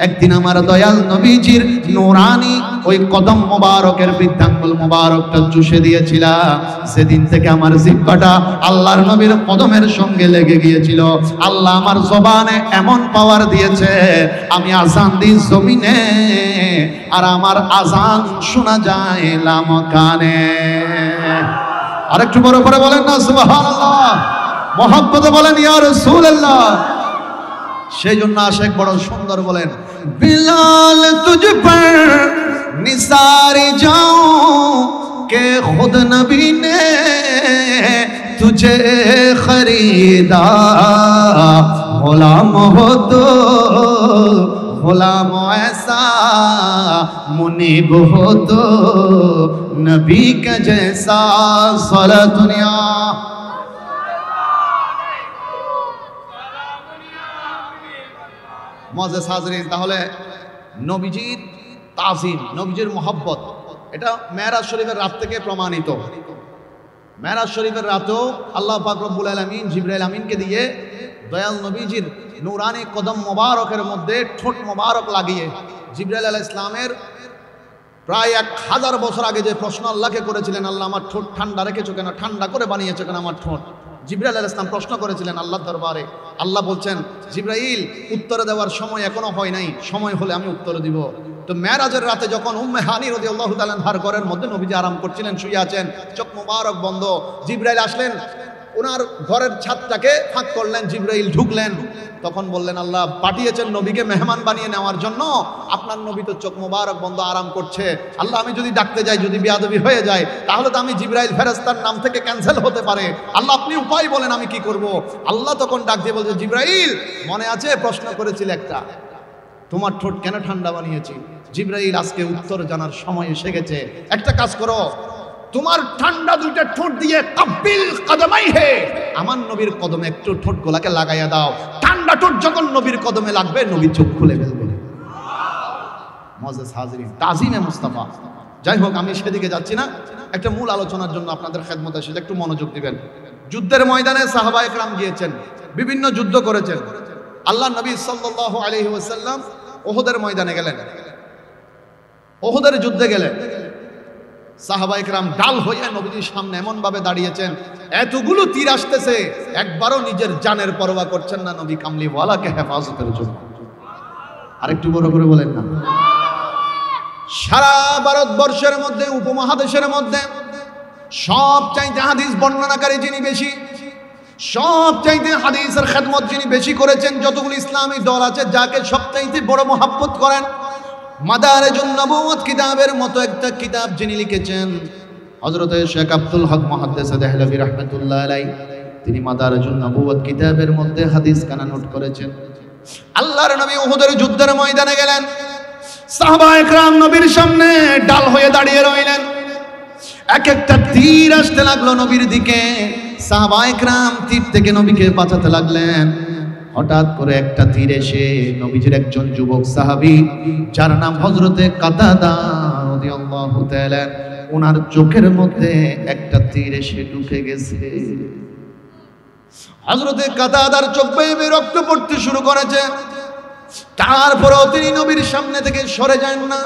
[SPEAKER 1] একদিন আমার দয়াল নবীজির নূরানি ওই কদম মোবারকের বৃদ্ধাঙ্গুল মোবারকটা চুষে দিয়েছিলাম। সেদিন থেকে আমার জিহ্বাটা আল্লাহর নবীর কদমের সঙ্গে লেগে গিয়েছিল। আল্লাহ আমার জবানে এমন পাওয়ার দিয়েছে, আমি আজান দিই জমিনে আর আমার আজান শোনা যায় লামকানে। আরেকটু বড় করে বলেন না সুবহানাল্লাহ, মোহাব্বতে বলেন ইয়া রাসূলুল্লাহ। সেই জন্য আশেক বড় সুন্দর বলেন, বিলাল তুঝ পর নিসারে যাও কে খুদ নবী নে তুঝে খরিদা, গোলাম হো তো গোলাম ऐसा मुनीब हो तो नबी के जैसा सारा दुनिया। মুআজ্জাজ হাজরিন, তাহলে নবীজির তাজিম, নবীজির মোহাব্বত, এটা মেরাজ শরীফের রাত থেকে প্রমাণিত। মেরাজ শরীফের রাতেও আল্লাহ পাক রব্বুল আলামিন জিবরাইল আমিনকে দিয়ে দয়াল নবীজির নূরানি কদম মোবারকের মধ্যে ঠোঁট মোবারক লাগিয়ে, জিবরাইল আলাইহিস সালামের প্রায় 1000 বছর আগে যে প্রশ্ন আল্লাহকে করেছিলেন, আল্লাহ আমার ঠোঁট ঠান্ডা রেখেছো কেন, ঠান্ডা করে বানিয়েছো কেন আমার ঠোঁট, জিবরাইল আলাইহিস সালাম প্রশ্ন করেছিলেন আল্লাহর দরবারে। আল্লাহ বলছেন, জিবরাইল উত্তর দেওয়ার সময় এখনো হয় নাই, সময় হলে আমি উত্তর দিব। তো মেরাজের রাতে যখন উম্মে হানি রাদিয়াল্লাহু তাআলা আনহার ঘরের মধ্যে নবীজি আরাম করছিলেন, শুয়ে আছেন, চোখ মোবারক বন্ধ, জিবরাইল আসলেন, ওনার ঘরের ছাদটাকে ফাঁক করলেন, জিবরাইল ঢুকলেন। তখন বললেন, আল্লাহ পাঠিয়েছেন নবীকে মেহমান বানিয়ে নেওয়ার জন্য, আপনার নবী তো চোখ মোবারক বন্ধ আরাম করছে। আল্লাহ আমি যদি ডাকতে যাই, যদি বেয়াদবি হয়ে যায়, তাহলে তো আমি জিবরাইল ফেরেশতার নাম থেকে ক্যান্সেল হতে পারে। আল্লাহ আপনি উপায় বলেন, আমি কি করব? আল্লাহ তখন ডাক দিয়ে বলছে, জিবরাইল মনে আছে প্রশ্ন করেছিল একটা, তোমার ঠোঁট কেন ঠান্ডা বানিয়েছি? জিবরাইল আজকে উত্তর জানার সময় এসে গেছে। একটা কাজ করো, তোমার ঠান্ডা দুইটা ঠোঁট দিয়ে কাব্বিল কদমাই হে, আমার নবীর কদমে একটু ঠোঁট গোলাকে লাগাইয়া দাও। ঠান্ডা ঠোঁট যখন নবীর কদমে লাগবে, নবী চোখ খুলে ফেলবে। মুআজ্জাজ হাজরিন, তাজিমে মুস্তাফা। যাই হোক, আমি সেদিকে যাচ্ছি না, একটা মূল আলোচনার জন্য আপনাদের খেদমতে এসেছি, একটু মনোযোগ দিবেন। যুদ্ধের ময়দানে সাহাবায়ে কেরাম গিয়েছেন, বিভিন্ন যুদ্ধ করেছেন। আল্লাহ নবী সাল্লাল্লাহু আলাইহি ওয়াসাল্লাম ওহদের ময়দানে গেলেন, ওহদের যুদ্ধে গেলেন। সাহাবায়ে কেরাম ডাল হয়ে নবীজির সামনে এমন ভাবে দাঁড়িয়েছেন, এতগুলো তীর আসতেছে, একবারও নিজের জানের পরোয়া করছেন না নবী কামলিওয়ালাকে হেফাজতের জন্য। আরেকটু বড় করে বলেন না। সারা ভারতবর্ষের মধ্যে, উপমহাদেশের মধ্যে সবচাইতে হাদিস বর্ণনাকারী যিনি বেশি, সবচাইতে হাদিসের খেদমত যিনি বেশি করেছেন, যতগুলো ইসলামী দল আছে, যাকে সবচাইতে বড় মহব্বত করেন, মাদারেজুন নবুওয়াত কিতাবের মতো একটা কিতাব যিনি লিখেছেন, হযরত শেখ আব্দুল হক মুহাদ্দিস দেহলভী রাহমাতুল্লাহ আলাইহি, তিনি মাদারেজুন নবুওয়াত কিতাবের মধ্যে হাদিস কানা নোট করেছেন। আল্লাহর নবী উহুদের যুদ্ধের ময়দানে গেলেন, সাহাবায়ে কেরাম নবীর সামনে ডাল হয়ে দাঁড়িয়ে রইলেন। এক একটা তীর আসতে লাগলো নবীর দিকে, সাহাবায়ে কেরাম তীর থেকে নবীকে বাঁচাতে লাগলেন। হঠাৎ করে একটা তীর এসে নবীজির একজন যুবক সাহাবী, যার নাম হযরতে কাতাদা রাদিয়াল্লাহু তাআলা, ওনার চোখের মধ্যে একটা তীর এসে ঢুকে গেছে। হযরতে কাতাদার চোখ বেয়ে রক্ত পড়তে শুরু করেছে। তারপরেও তিনি নবীর সামনে থেকে সরে যান না,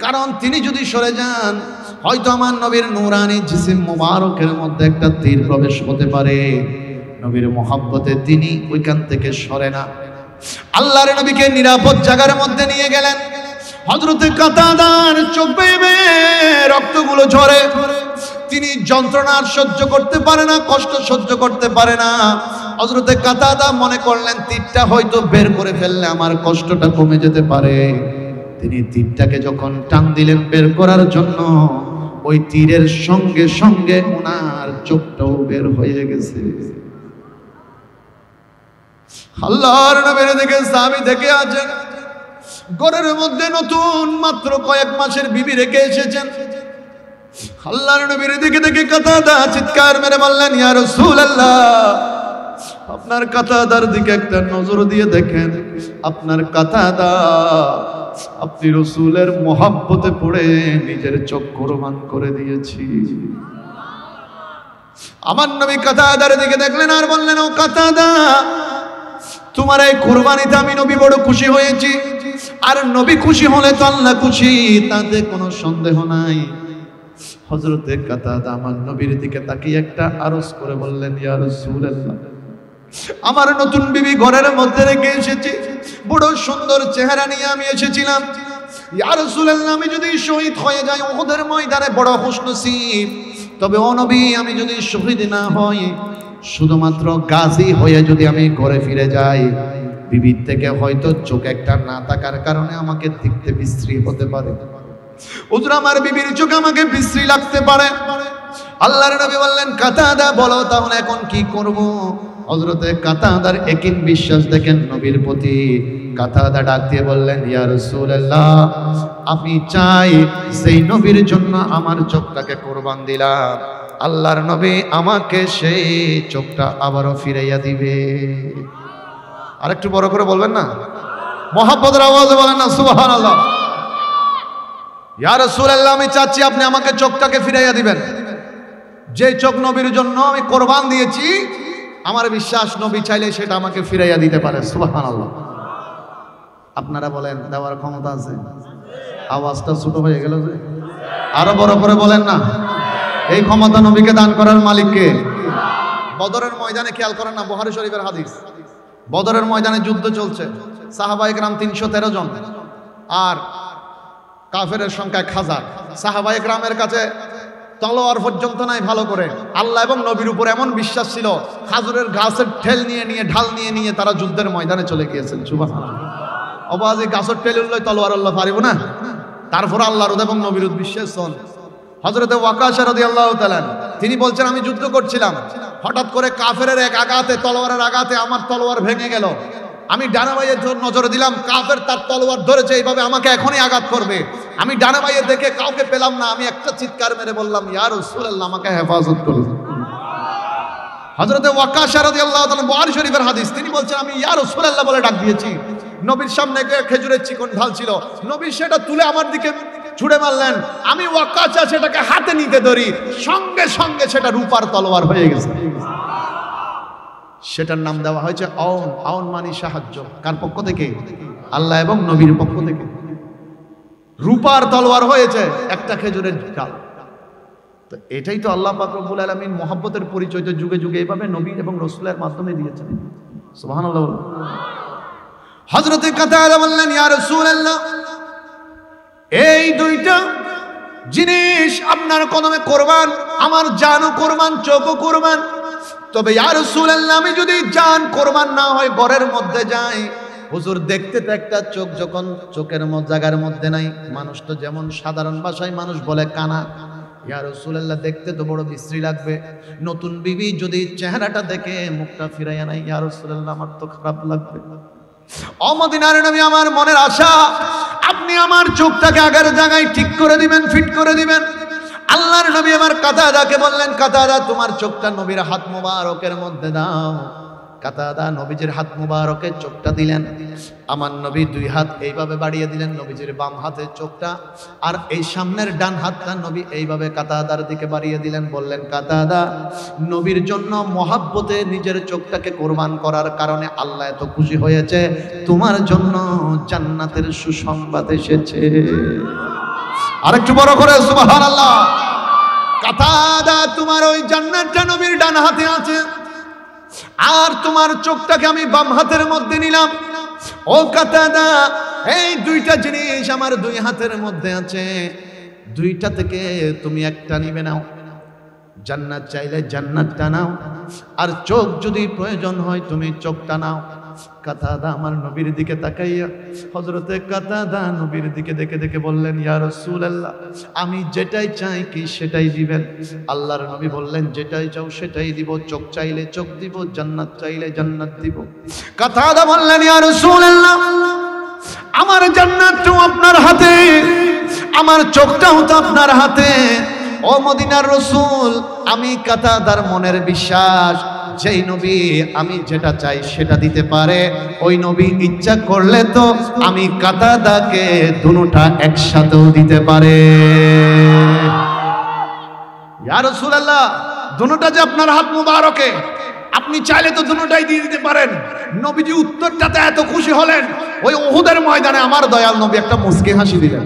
[SPEAKER 1] কারণ তিনি যদি সরে যান, হয়তো আমার নবীর নূরানি জিসিম মুবারকের মধ্যে একটা তীর প্রবেশ হতে পারে। নবীর মহব্বতে তিনি ওইখান থেকে সরে না। আল্লাহর নবীকে নিরাপদ জায়গার মধ্যে নিয়ে গেলেন। হযরতে কাতাদার চোখ বেয়ে রক্তগুলো ঝরে, তিনি যন্ত্রণা সহ্য করতে পারে না, কষ্ট সহ্য করতে পারে না। হযরতে কাতাদা মনে করলেন, তীরটা হয়তো বের করে ফেললে আমার কষ্টটা কমে যেতে পারে। তিনি তীরটাকে যখন টান দিলেন বের করার জন্য, ওই তীরের সঙ্গে সঙ্গে ওনার চোখটাও বের হয়ে গেছে। আল্লাহর নবীর দিকে সাহাবী দেখে আছেন, ঘরের মধ্যে নতুন মাত্র কয়েক মাসের বিবি রেখে এসেছেন। আল্লাহর নবীর দিকে দেখে কাতাদা চিৎকার মেরে বললেন, ইয়া রাসূলুল্লাহ, আপনার কাতাদার দিকে একটা নজর দিয়ে দেখেন। আপনার কাতাদা, আপনি রাসূলের মহব্বতে পড়ে নিজের চোখ কোরবান করে দিয়েছি। আমার নবী কাতাদার দিকে দেখলেন আর বললেন, ও কাতাদা, তোমার এই কুরবানিতে আমি নবী বড় খুশি হয়েছি। আর নবী খুশি হলে তো আল্লাহ খুশি, তাতে কোনো সন্দেহ নাই। হযরতে কাতাদা আমার নবীর দিকে তাকিয়ে একটা আরজ করে বললেন, ইয়া রাসূলুল্লাহ, আমার নতুন বিবি ঘরের মধ্যে রেখে এসেছি, বড় সুন্দর চেহারা নিয়ে আমি এসেছিলাম। ইয়া রাসূলুল্লাহ, আমি যদি শহীদ হয়ে যাই উহুদের ময়দানে বড় খুশনসিব, তবে ও নবী, আমি যদি শহীদ না হই, শুধুমাত্র গাজী হয়ে যদি আমি ঘরে ফিরে যাই, বিবির থেকে হয়তো চোখ একটা না থাকার কারণে আমাকে দেখতে বিশ্রী হতে পারে। হুজুর, আমার বিবির চোখ আমাকে বিশ্রী লাগতে পারে। আল্লাহর নবী বললেন, কাতাদা, বলো তাহলে এখন কি করব? হযরতে কাতাদার একই বিশ্বাস দেখেন নবীর প্রতি। কাতাদা ডাক দিয়ে বললেন, ইয়া রাসূলুল্লাহ, আমি চাই সেই নবীর জন্য আমার চোখটাকে কোরবান দিলাম, আল্লাহর নবী আমাকে সেই চোখটা আবারও ফিরাইয়া দিবে। আরেকটু বড় করে বলবেন না? মহব্বতের আওয়াজে বলেন না সুবহানাল্লাহ। ইয়া রাসূলুল্লাহ, আমি চাচ্ছি আপনি আমাকে চোখটাকে ফিরাইয়া দিবেন। যে চোখ নবীর জন্য আমি কোরবান দিয়েছি, আমার বিশ্বাস নবী চাইলে সেটা আমাকে ফিরাইয়া দিতে পারে। সুবহানাল্লাহ। আপনারা বলেন, দেওয়ার ক্ষমতা আছে? আওয়াজটা ছোট হয়ে গেল যে, আরো বড় করে বলেন না। এই ক্ষমতা নবীকে দান করার মালিক কে? বদরের ময়দানে খেয়াল করেন না, বুখারী শরীফের হাদিস। বদরের ময়দানে যুদ্ধ চলছে, সাহাবায়ে কেরাম ৩১৩ জন, আর কাফেরের সংখ্যা ১,০০০। সাহাবায়ে কেরামের কাছে তলোয়ার পর্যন্ত নাই ভালো করে। আল্লাহ এবং নবীর উপর এমন বিশ্বাস ছিল, খাজুরের গাছের ঠেল নিয়ে নিয়ে ঢাল নিয়ে নিয়ে তারা যুদ্ধের ময়দানে চলে গিয়েছেন। সুবহানাল্লাহ। অবাজে গাছের ঠেল উল্লয় তলোয়ার আল্লাহ পারিব না? তারপর আল্লাহর এবং নবীর বিশ্বাস হন। হযরতে ওয়াকাশা রাদিয়াল্লাহু তাআলা তিনি বলছেন, আমি যুদ্ধ করছিলাম, হঠাৎ করে কাফেরের এক আঘাতে, তলোয়ারের আঘাতে আমার তলোয়ার ভেঙে গেল। আমি ডানা বাইয়ে নজর দিলাম, কাফের তার তলোয়ার ধরেছে, এইভাবে আমাকে এখনই আঘাত করবে। আমি ডানা বাইয়ে দেখে কাউকে পেলাম না, আমি একটা চিৎকার মেরে বললাম, ইয়া রাসূলুল্লাহ, আমাকে হেফাজত করুন। হযরতে ওয়াকাশা রাদিয়াল্লাহু তাআলা, বুখারী শরীফের হাদিস, তিনি বলছেন, আমি ইয়া রাসূলুল্লাহ বলে ডাক দিয়েছি। নবীর সামনে খেজুরের চিকন ঢাল ছিল, নবী সেটা তুলে আমার দিকে ছুড়ে মারলেন। আমি ওয়াকাশা সেটাকে হাতে নিতে ধরি, সঙ্গে সঙ্গে সেটা রূপার তলোয়ার হয়ে গেছে। সেটার নাম দেওয়া হয়েছে আউন। আউন মানে সাহায্য। কার পক্ষ থেকে? আল্লাহ এবং নবীর পক্ষ থেকে। রূপার তলোয়ার হয়েছে একটা খেজুরের ডাল। তো এটাই তো আল্লাহ পাক রব্বুল আলামিন মহব্বতের পরিচয় তো যুগে যুগে এইভাবে নবী এবং রাসূলের মাধ্যমে দিয়েছেন। সুবহানাল্লাহ। হযরতে কাতাদা বললেন, ইয়া রাসূলুল্লাহ, এই দুইটা জিনিস আপনার কদমে কোরবান, আমার জানও কোরবান, চোখও কোরবান। তবে ইয়া রাসূলুল্লাহ, আমি যদি জান কোরবান না হয় ঘরের মধ্যে যাই, হুজুর দেখতে তো একটা চোখ যখন চোখের জায়গার মধ্যে নাই, মানুষ তো যেমন সাধারণ ভাষায় মানুষ বলে কানা, ইয়া রাসূলুল্লাহ দেখতে তো বড় বিশ্রী লাগবে। নতুন বিবি যদি চেহারাটা দেখে মুখটা ফিরাইয়া নাই, ইয়া রাসূলুল্লাহ আমার তো খারাপ লাগবে। ও মদিনার নবী, আমার মনের আশা আপনি আমার চোখটাকে আগের জায়গায় ঠিক করে দিবেন, ফিট করে দিবেন। আল্লাহর নবী আমার কাতাদাকে বললেন, কাতাদা, তোমার চোখটা নবীর হাত মুবারকের মধ্যে দাও। কাতাদা নবীজির হাত মুবারকে চোখটা দিলেন। আমার নবী দুই হাত এইভাবে বাড়িয়ে দিলেন নবীজির বাম হাতে চোখটা, আর এই সামনের ডান হাতটা নবী এইভাবে কাতাদার দিকে বাড়িয়ে দিলেন। বললেন, কাতাদা, নবীর জন্য মহাব্বতে নিজের চোখটাকে কোরবান করার কারণে আল্লাহ এত খুশি হয়েছে, তোমার জন্য জান্নাতের সুসংবাদ এসেছে। আরেকটু বড় করে সুবহানাল্লাহ। কাতাদা, তোমার ওই জান্নাতটা নবীর ডান হাতে আছে, আর তোমার চোখটাকে আমি বাম হাতের মধ্যে নিলাম। ও কাতাদা, এই দুইটা জিনিস আমার দুই হাতের মধ্যে আছে, দুইটা থেকে তুমি একটা নিবে নাও। জান্নাত চাইলে জান্নাতটা নাও, আর চোখ যদি প্রয়োজন হয় তুমি চোখটা নাও। কাতাদা আমার নবীর দিকে তাকাইয়া হযরতে কাতাদা নবীর দিকে দেখে দেখে বললেন, ইয়া রাসূলুল্লাহ, আমি যেটাই চাই কি সেটাই দিবেন? আল্লাহর নবী বললেন, যেটাই চাও সেটাই দিব, চোখ চাইলে চোখ দিব, জান্নাত চাইলে জান্নাত দিব। কাতাদা বললেন, ইয়া রাসূলুল্লাহ, আমার জান্নাতটাও আপনার হাতে, আমার চোখটাও তো আপনার হাতে। ও মদিনার রাসূল, আমি কাতাদার মনের বিশ্বাস, যেই নবী আমি যেটা চাই সেটা দিতে পারে, ওই নবী ইচ্ছা করলে তো আমি কাতাদাকে দুটোটা একসাথেও দিতে পারে। ইয়া রাসূলুল্লাহ, দুটোটা যে আপনার হাত মুবারকে, আপনি চাইলে তো দুটোটাই দিয়ে দিতে পারেন। নবীজি উত্তরটাতে এত খুশি হলেন, ওই উহুদের ময়দানে আমার দয়াল নবী একটা মুস্কি হাসি দিলেন।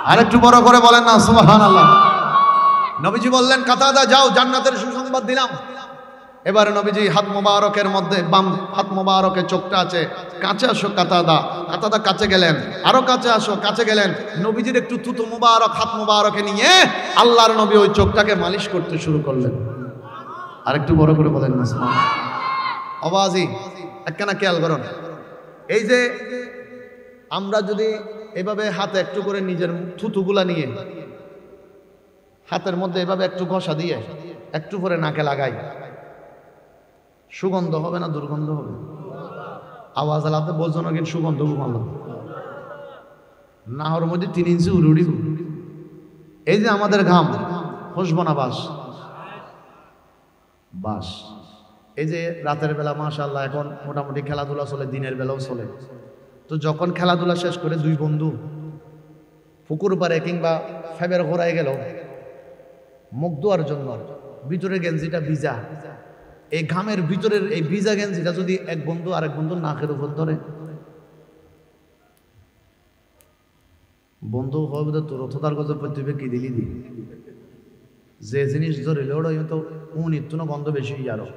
[SPEAKER 1] আর একটু বড় করে বলেন না সুবহানাল্লাহ। নবীজি বললেন, কাতাদা যাও, জান্নাতের সুসংবাদ দিলাম। এবার নবীজি হাত মোবারকের মধ্যে, বাম হাত মোবারকে চোখটা আছে, কাছে আসো কাতাদা। কাতাদা কাছে গেলেন, আরো কাছে আসো, কাছে গেলেন। নবীজির একটু থুতু মোবারক হাত মোবারকে নিয়ে আল্লাহর নবী ওই চোখটাকে মালিশ করতে শুরু করলেন। আর একটু বড় করে বলেন না সুবহানাল্লাহ। আওয়াজই একখানা খেয়াল করুন, এই যে আমরা যদি এভাবে হাতে একটু করে নিজের থুতুগুলা নিয়ে হাতের মধ্যে এভাবে একটু ঘষা দিয়ে একটু করে নাকে লাগাই, সুগন্ধ হবে না দুর্গন্ধ হবে? আওয়াজ আলাদা বলছো না, কিন্তু সুগন্ধ ভালো না হওয়ার মধ্যে 3 ইঞ্চি উড়ি। এই যে আমাদের ঘাম, খুশবো না বাস? বাস। এই যে রাতের বেলা মাশাআল্লাহ এখন মোটামুটি খেলাধুলা চলে, দিনের বেলাও চলে। তো যখন খেলাধুলা শেষ করে দুই বন্ধু পুকুর পাড়ে কিংবা ফেবের ঘোরায় গেল মুখ ধোয়ার জন্য, ভিতরের গেঞ্জিটা ভিজা, এই ঘামের ভিতরের এই ভিজা গেঞ্জিটা যদি এক বন্ধু আরেক বন্ধুর নাকের উপর ধরে, বন্ধু হবে তোর রথদার গজব তুই কি দিলি দি, যে জিনিস ধরিল ওটা তো নিত্য গন্ধ বেশি আরো।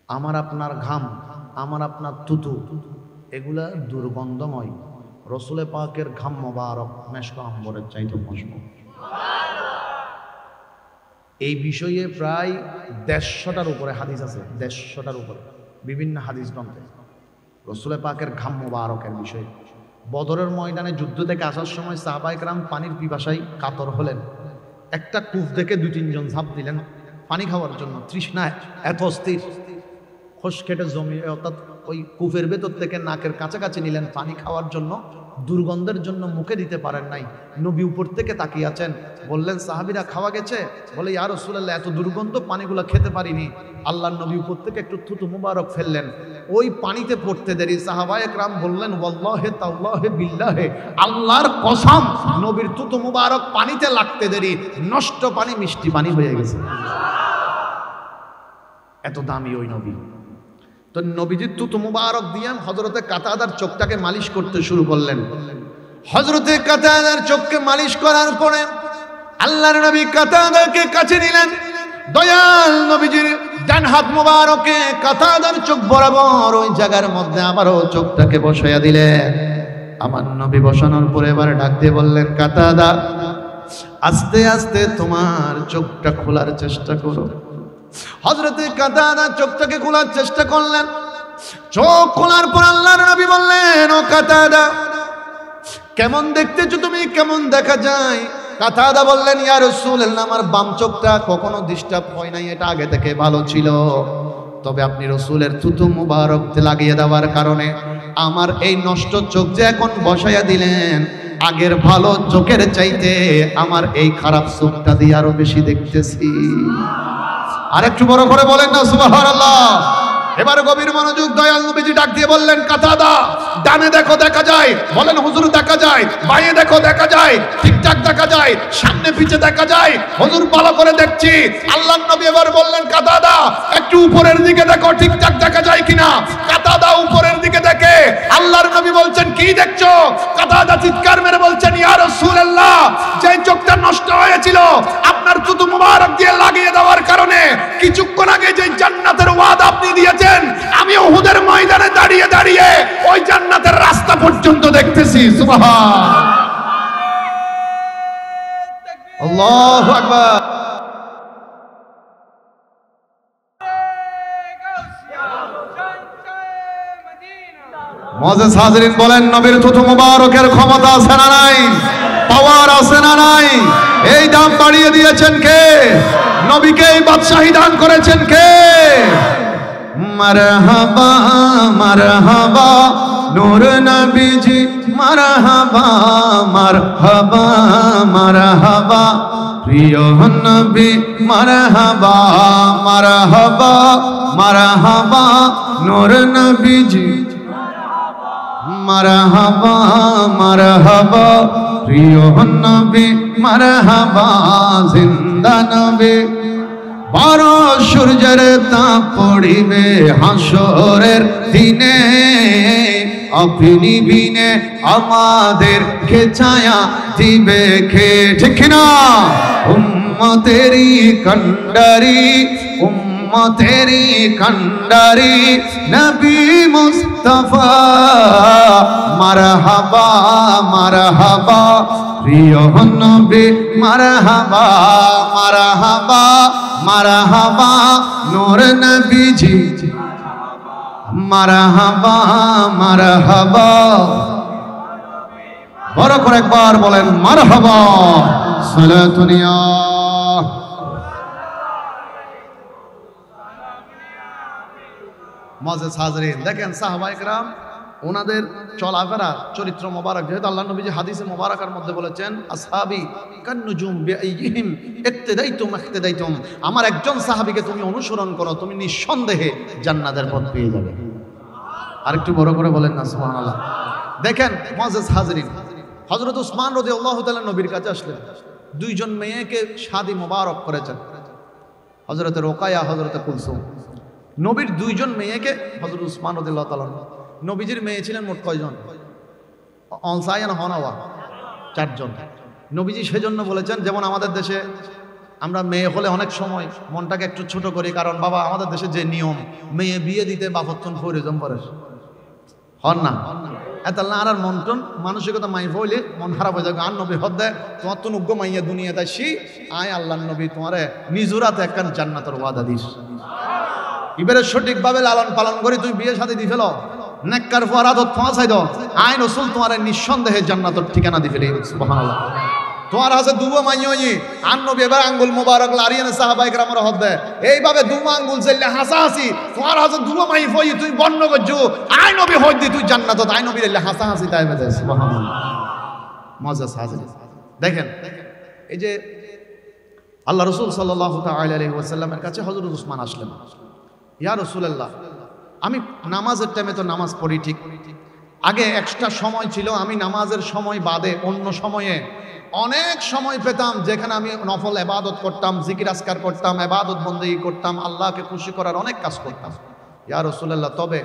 [SPEAKER 1] আমার আপনার ঘাম, আমার আপনার তুতু, এগুলা দুর্গন্ধময়। রসুলে পাকের ঘাম মোবারক মেশক আম্বরের চাইতে মশক। এই বিষয়ে প্রায় 150টার উপরে হাদিস আছে, 150টার উপরে বিভিন্ন হাদিস গ্রন্থে রসুলে পাকের ঘাম মোবারকের বিষয়ে। বদরের ময়দানে যুদ্ধ থেকে আসার সময় সাহাবায়ে কেরাম পানির পিপাসায় কাতর হলেন। একটা কূপ দেখে 2-3 জন ঝাঁপ দিলেন পানি খাওয়ার জন্য। তৃষ্ণায় এত অস্থির, খোস কেটে জমি, অর্থাৎ ওই কূপের ভেতর থেকে নাকের কাছাকাছি নিলেন পানি খাওয়ার জন্য, দুর্গন্ধের জন্য মুখে দিতে পারেন নাই। নবী উপর থেকে তাকিয়ে আছেন, বললেন সাহাবীরা খাওয়া গেছে? বলে ইয়া রাসূলুল্লাহ, এত দুর্গন্ধ পানিগুলো খেতে পারিনি। আল্লাহর নবী উপর থেকে একটু থুতু মুবারক ফেললেন, ওই পানিতে পড়তে দেরি সাহাবায়ে কেরাম বললেন ওয়াল্লাহি তাআল্লাহি বিল্লাহি, আল্লাহর কসম, নবীর থুতু মুবারক পানিতে লাগতে দেরি নষ্ট পানি মিষ্টি পানি হয়ে গেছে। এত দামি ওই নবী। তো নবীজির তুতু মুবারক দিয়ে হযরতে কাতাদার চোখটাকে মালিশ করতে শুরু করলেন। হযরতে কাতাদার চোখকে মালিশ করার পরে আল্লাহর নবী কাতাদাকে কাছে নিলেন। দয়াল নবীজির ডান হাত মুবারকে কাতাদার চোখ বরাবর ওই জায়গার মধ্যে আবারও চোখটাকে বসাইয়া দিলেন। আমার নবী বসানোর পরে এবার ডাক দিয়ে বললেন, কাতাদা, আস্তে আস্তে তোমার চোখটা খোলার চেষ্টা করো। হযরতে কাতাদা চোখটাকে খোলার চেষ্টা করলেন। চোখ খোলার পর আল্লাহর নবী বললেন, ও কাতাদা, কেমন দেখতেছো তুমি, কেমন দেখা যায়? কাতাদা বললেন, ইয়া রাসূলুল্লাহ, আমার বাম চোখটা কখনো ডিস্টার্ব হয় নাই, এটা আগে থেকে ভালো ছিল। তবে আপনি রসুলের থুতু মুবারক লাগিয়ে দেওয়ার কারণে আমার এই নষ্ট চোখ যে এখন বসাইয়া দিলেন, আগের ভালো চোখের চাইতে আমার এই খারাপ চোখটা দিয়ে আরো বেশি দেখতেছি। আর একটু বড় করে বলেন না সুবহানাল্লাহ। এবার গভীর মনোযোগ, দয়াল নবীজি ডাক দিয়ে বললেন, কাতাদা, ডানে দেখো দেখা যায়? বলেন হুজুর দেখা যায়। বাঁয়ে দেখো দেখা যায়? ঠিকঠাক দেখা যায়। সামনে পিছে দেখা যায়? হুজুর ভালো করে দেখছি। আল্লাহর নবী এবার বললেন, কাতাদা, একটু উপরের দিকে দেখো ঠিকঠাক দেখা যায় কিনা। কাতাদা উপরের দিকে দেখে। আল্লাহর নবী বলছেন, কি দেখছো? কাতাদা চিৎকার মেরে বলছেন, ইয়া রাসূলুল্লাহ, যে চোখটা নষ্ট হয়েছিল আপনার থুতু মুবারক দিয়ে লাগিয়ে দেওয়ার কারণে কিছুক্ষণ আগে যে জান্নাতের ওয়াদা আপনি দিয়েছেন, আমি উহুদের ময়দানে দাঁড়িয়ে দাঁড়িয়ে ওই জান্নাতের রাস্তা পর্যন্ত দেখতেছি। সুবহান আল্লাহু আকবার। মুআজ্জিজ হাজিরিন বলেন, নবীর থুতু মুবারকের ক্ষমতা আছে না নাই? পাওয়ার আছে না নাই? এই দাম বাড়িয়ে দিয়েছেন কে? নবীকে এই বাদশাহী দান করেছেন কে? মারহাবা মারহাবা নূর নবীজি, মারহাবা মারহাবা মারহাবা প্রিয় নবী, মারহাবা মারহাবা মারহাবা নূর নবীজি, মারহাবা মারহাবা প্রিয় নবী, মারহাবা জিন্দা নবী। 12 সূর্যের তাপ পড়িবে হাসরের দিনে, আপনি বিনে আমাদের কে ছায়া দিবে কে? ঠিক না? উম্মতেরি কন্ডারি, উম্মতেরি কন্ডারি নবী মুস্তাফা, মারহাবা মারহাবা প্রিয় নবী, মারহাবা মারহাবা মারহাবা নূর নবীজি, মারহাবা মারহাবা। বড় করে একবার বলেন মারহাবা। সালাতুনিয়া মুআজ্জিজ হাজিরিন, দেখেন সাহাবায়ে কেরাম ওনাদের চলাফেরা, চরিত্র মোবারক, যেহেতু আল্লাহ নবীজি হাদিসে মোবারকার মধ্যে বলেছেন, আসহাবি কান্নুজুম বিআইহিম ইক্তাদাইতুম ইক্তাদাইতুম, আমার একজন সাহাবীকে তুমি অনুসরণ করো, তুমি নিঃসন্দেহে জান্নাতের পথ পেয়ে যাবে। আরেকটু বড় করে বলেন না সুবহানাল্লাহ। দেখেন মুআজ্জিজ হাজিরিন, হযরত উসমান রাদিয়াল্লাহু তাআলা নবীর কাছে আসলেন, দুইজন মেয়েকে শাদী মোবারক করেছেন, হযরত রোকায়া, হযরত কুলসুম। নবীর দুইজন মেয়েকে হযরত উসমান রাদিয়াল্লাহু তাআলা, নবীজির মেয়ে ছিলেন মোট কয়জন? অনসায়ান হনাওয়া, 4 জন। নবীজি সেজন্য বলেছেন, যেমন আমাদের দেশে আমরা মেয়ে হলে অনেক সময় মনটাকে একটু ছোট করি, কারণ বাবা আমাদের দেশে যে নিয়ম, মেয়ে বিয়ে দিতে বাপত্তন প্রয়োজন পড়ে, হন না? এত আর মন্টন মানসিকতা মাই হইলে মন খারাপ হয়ে যাবে। আর নবী হদ দেয়, তোমার তো নুগ্য মাইয়া দুনিয়া তাই সি আয় আল্লাহ নবী তোমারে নিজুরাতে একখান জান্নাতের ওয়াদা দিস, এবারে সঠিকভাবে লালন পালন করে তুমি বিয়ে সাথে দি ফেলো, নেককার ফরাদত পৌঁছাই দাও, আই রাসূল তোমারে নিঃসন্দেহে জান্নাতের ঠিকানা দি ফেলে। সুবহানাল্লাহ। তোমার আছে দুবো মাইয়ি, আর নবী এবার আঙ্গুল মোবারক লারিয়ে সাহাবায়ে কেরামের হদ দেয়, এইভাবে দুমা আঙ্গুল চাইলে হাসাহাসি, তোমার আছে দুবো মাই ফই তুই বন্ন করছো, আই নবী হদ দি তুই জান্নাতত, আই নবী লাইলে হাসাহাসি তাই বেদে। সুবহানাল্লাহ। মুআজ্জিজ হাজির, দেখেন এই যে আল্লাহ রাসূল সাল্লাল্লাহু তাআলা আলাইহি ওয়াসাল্লামের কাছে হযরত উসমান আসলেন, ইয়া রাসূলুল্লাহ, আমি নামাজের টাইমে তো নামাজ পড়ি ঠিক, আগে এক্সট্রা সময় ছিল, আমি নামাজের সময় বাদে অন্য সময়ে অনেক সময় পেতাম যেখানে আমি নফল ইবাদত করতাম, জিকির আজকার করতাম, ইবাদত বন্দেগী করতাম, আল্লাহকে খুশি করার অনেক কাজ করতাম। ইয়া রাসূলুল্লাহ, তবে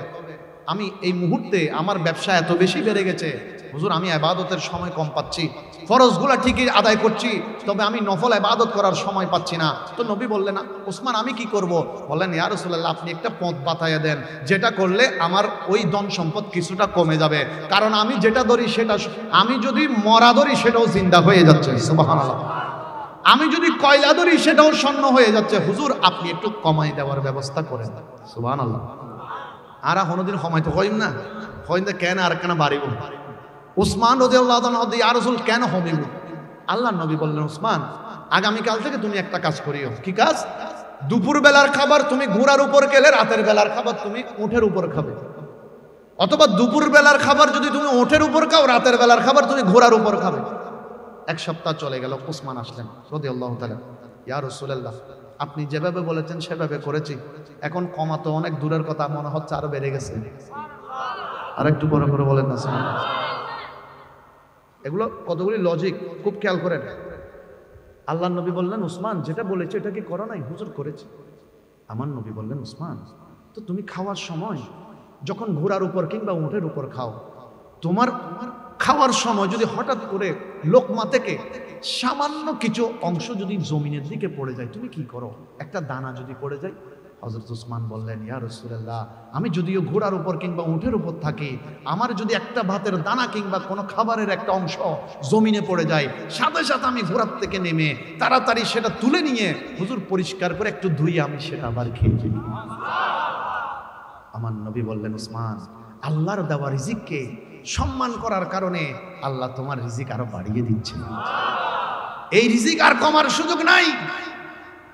[SPEAKER 1] আমি এই মুহূর্তে আমার ব্যবসা এত বেশি বেড়ে গেছে হুজুর, আমি ইবাদতের সময় কম পাচ্ছি, ফরজগুলা ঠিকই আদায় করছি, তবে আমি নফল ইবাদত করার সময় পাচ্ছি না। তো নবী বললেন, উসমান আমি কি করব? বললেন, ইয়া রাসূলুল্লাহ, আপনি একটা পথ বাতাইয়া দেন, যেটা করলে আমার ওই ধন সম্পদ কিছুটা কমে যাবে, কারণ আমি যেটা ধরি সেটা, আমি যদি মরা ধরি সেটাও জিন্দা হয়ে যাচ্ছে। সুবহানাল্লাহ। আমি যদি কয়লা ধরি সেটাও স্বর্ণ হয়ে যাচ্ছে। হুজুর আপনি একটু কমাই দেওয়ার ব্যবস্থা করেন। সুবহানাল্লাহ। আর কোনোদিন কমাইতে হইম না, হইতে কেন আর কেন বাড়িব? উসমান রাদিয়াল্লাহু তাআলা, ইয়া রাসূল কেন হমিব? আল্লাহ নবী বললেন, উসমান আগামীকাল থেকে তুমি একটা কাজ করিও। কি কাজ? দুপুর বেলার খাবার তুমি ঘোড়ার উপর খেলে, রাতের বেলার খাবার তুমি উটের উপর খাবে, অথবা দুপুর বেলার খাবার যদি তুমি উটের উপর খাও, রাতের বেলার খাবার তুমি ঘোড়ার উপর খাবে। 1 সপ্তাহ চলে গেল, উসমান আসলেন রাদিয়াল্লাহু তাআলা, ইয়া রাসূলুল্লাহ, আপনি যেভাবে বলেছেন সেভাবে করেছি, এখন কমা তো অনেক দূরের কথা, মনে হচ্ছে আরো বেড়ে গেছে। আর একটু বড় করে বলেন না। এগুলো কতগুলি লজিক, খুব খেয়াল করেন। আল্লাহ নবী বললেন, উসমান যেটা বলেছে এটা কি করো নাই? হুজুর করেছি। আমার নবী বললেন, উসমান তো তুমি খাওয়ার সময় যখন ঘোড়ার উপর কিংবা উটের উপর খাও, তোমার খাওয়ার সময় যদি হঠাৎ করে লোকমা থেকে সামান্য কিছু অংশ যদি জমিনের দিকে পড়ে যায়, তুমি কি করো? একটা দানা যদি পড়ে যায়? হযরত উসমান বললেন, ইয়া রাসূলুল্লাহ, আমি যদিও ঘোড়ার উপর কিংবা উটের উপর থাকি, আমার যদি একটা ভাতের দানা কিংবা কোনো খাবারের একটা অংশ জমিনে পড়ে যায়, সাথে সাথে আমি ঘোড়ার থেকে নেমে তাড়াতাড়ি সেটা তুলে নিয়ে হুজুর পরিষ্কার করে একটু ধুইয়ে আমি সেটা আবার খেয়ে ফেলি। আমার নবী বললেন, উসমান আল্লাহর দেওয়া রিজিককে সম্মান করার কারণে আল্লাহ তোমার রিজিক আরো বাড়িয়ে দিচ্ছে। এই রিজিক আর কমার সুযোগ নাই।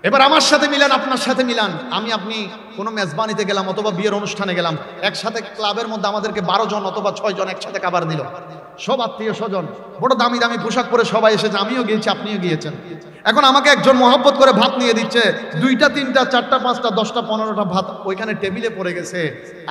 [SPEAKER 1] এবার আমার সাথে মিলান, আপনার সাথে মিলান। আপনি কোনো মেজবানিতে গেলাম অথবা বিয়ের অনুষ্ঠানে গেলাম, একসাথে ক্লাবের মধ্যে আমাদেরকে 12 জন অথবা 6 জন একসাথে খাবার দিল, সব আত্মীয় স্বজন, বড় দামি দামি পোশাক পরে সবাই এসেছে, আমিও গিয়েছি, আপনিও গিয়েছেন। এখন আমাকে একজন মহব্বত করে ভাত নিয়ে দিচ্ছে, 2টা 3টা 4টা 5টা 10টা 15টা ভাত ওইখানে টেবিলে পড়ে গেছে।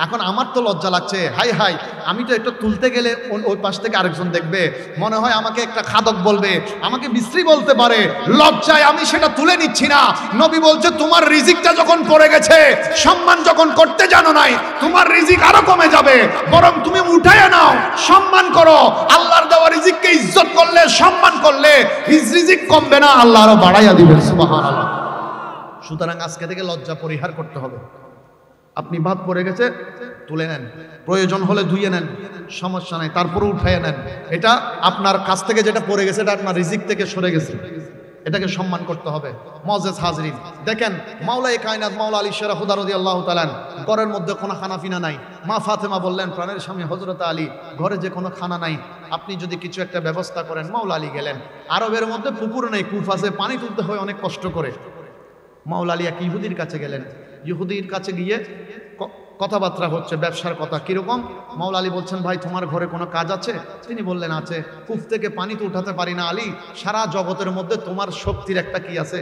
[SPEAKER 1] এখন আমার তো লজ্জা লাগছে, হাই হাই, আমি তো একটু তুলতে গেলে ওই পাশ থেকে আরেকজন দেখবে, মনে হয় আমাকে একটা খাদক বলবে, আমাকে বিশ্রী বলতে পারে, লজ্জায় আমি সেটা তুলে নিচ্ছি না। নবী বলছে তোমার রিজিকটা যখন পড়ে গেছে, সম্মান যখন করতে জানো নাই, তোমার রিজিক আরো কমে যাবে, বরং তুমি উঠায় নাও, সম্মান করো। আল্লাহর দেওয়া রিজিককে ইজ্জত করলে, সম্মান করলে রিজিক কমবে না, আল্লাহ আরো বাড়াইয়া দিবেন। সুবহানাল্লাহ। সুতরাং আজকে থেকে লজ্জা পরিহার করতে হবে। আপনি ভাত পড়ে গেছে, তুলে নেন, প্রয়োজন হলে ধুয়ে নেন, সমস্যা নাই, তারপরে উঠাইয়া নেন। এটা আপনার কাছ থেকে যেটা পড়ে গেছে, এটা আপনার রিজিক থেকে সরে গেছে, এটাকে সম্মান করতে হবে। মুআজ্জাজ হাজরিন, দেখেন মাওলায়ে কায়নাত মাওলা আলী শের খুদা রাদিয়াল্লাহু তাআলা ঘরের মধ্যে কোনো খানাফিনা নাই। মা ফাতেমা বললেন, প্রাণের স্বামী হযরত আলী, ঘরে যে কোনো খানা নাই, আপনি যদি কিছু একটা ব্যবস্থা করেন। মাওলা আলী গেলেন, আরবের মধ্যে পুকুর নেই, কূপ আছে, পানি তুলতে হয় অনেক কষ্ট করে। মাওলা আলী এক ইহুদির কাছে গেলেন, ইহুদির কাছে গিয়ে কথাবার্তা হচ্ছে, ব্যবসার কথা। কিরকম? মাওলা আলী বলছেন, ভাই তোমার ঘরে কোনো কাজ আছে? তিনি বললেন, আছে। কূপ থেকে পানি তো উঠাতে পারি না আলী, সারা জগতের মধ্যে তোমার শক্তির একটা কি আছে,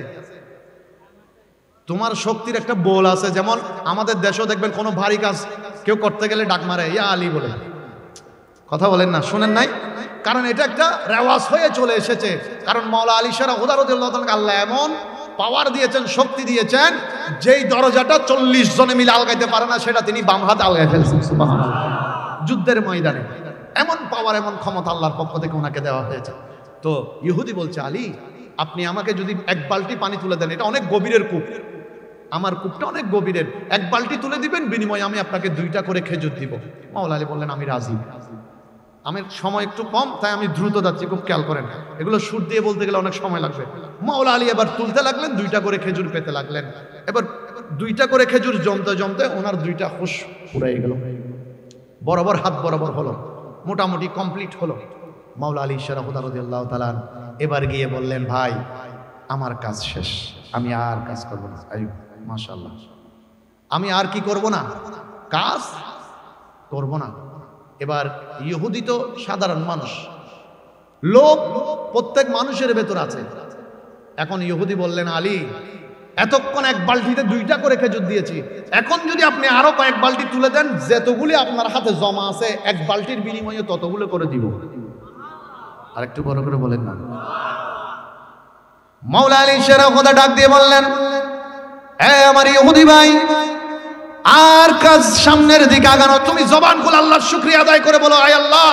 [SPEAKER 1] তোমার শক্তির একটা বোল আছে। যেমন আমাদের দেশেও দেখবেন কোনো ভারী কাজ কেউ করতে গেলে ডাক মারে, ইয়া আলী বলে। কথা বলেন না, শোনেন নাই? কারণ এটা একটা রেওয়াজ হয়ে চলে এসেছে। কারণ মাওলা আলী শের খুদা রাদিয়াল্লাহু তাআলা আল্লাহ এমন পাওয়ার দিয়েছেন, শক্তি দিয়েছেন, যেই দরজাটা 40 জনে মিলে আলগাইতে পারে না, সেটা তিনি বাম হাতে আলগাই ফেলছেন। সুবহানাল্লাহ। যুদ্ধের ময়দানে এমন পাওয়ার, এমন ক্ষমতা আল্লাহর পক্ষ থেকে ওনাকে দেওয়া হয়েছে। তো ইহুদি বলছে, আলী আপনি আমাকে যদি 1 বালতি পানি তুলে দেন, এটা অনেক গভীরের কূপ, আমার কূপটা অনেক গভীরের, 1 বালতি তুলে দিবেন, বিনিময়ে আমি আপনাকে 2টা করে খেজুর দিব। মাওলা আলী বললেন, আমি রাজি। আমার সময় একটু কম, তাই আমি দ্রুত যাচ্ছি, খুব খেয়াল করেন, এগুলো সুর দিয়ে বলতে গেলে অনেক সময় লাগবে। মাওলা আলী এবার তুলতে লাগলেন, 2টা করে খেজুর পেতে লাগলেন। এবার 2টা করে খেজুর জমতে জমতে ওনার 2টা হুঁশ পুরাই গেল, বরাবর হাত বরাবর হলো, মোটামুটি কমপ্লিট হলো। মাওলা আলী শের খুদা রাদিয়াল্লাহু তাআলা এবার গিয়ে বললেন, ভাই আমার কাজ শেষ, আমি আর কাজ করব না। আইয়ো মাশাআল্লাহ, আমি আর কি করব না, কাজ করব না। এবার ইহুদি তো সাধারণ মানুষ, লোভ প্রত্যেক মানুষের ভেতর আছে। এখন ইহুদি বললেন, আলী এতক্ষণ 1 বালতিতে 2টা করে খেজুর দিয়েছি, এখন যদি আপনি আরো কয়েক বালতি তুলে দেন, যতগুলি আপনার হাতে জমা আছে 1 বালতির বিনিময়ে ততগুলো করে দিব। আর একটু বড় করে বলেন না। মাওলা আলী শের খুদা ডাক দিয়ে বললেন, আমার ইহুদি ভাই, আর কাজ সামনের দিকে আগানো, তুমি জবান খুলে আল্লাহর শুকরিয়া আদায় করে বলো, আয় আল্লাহ,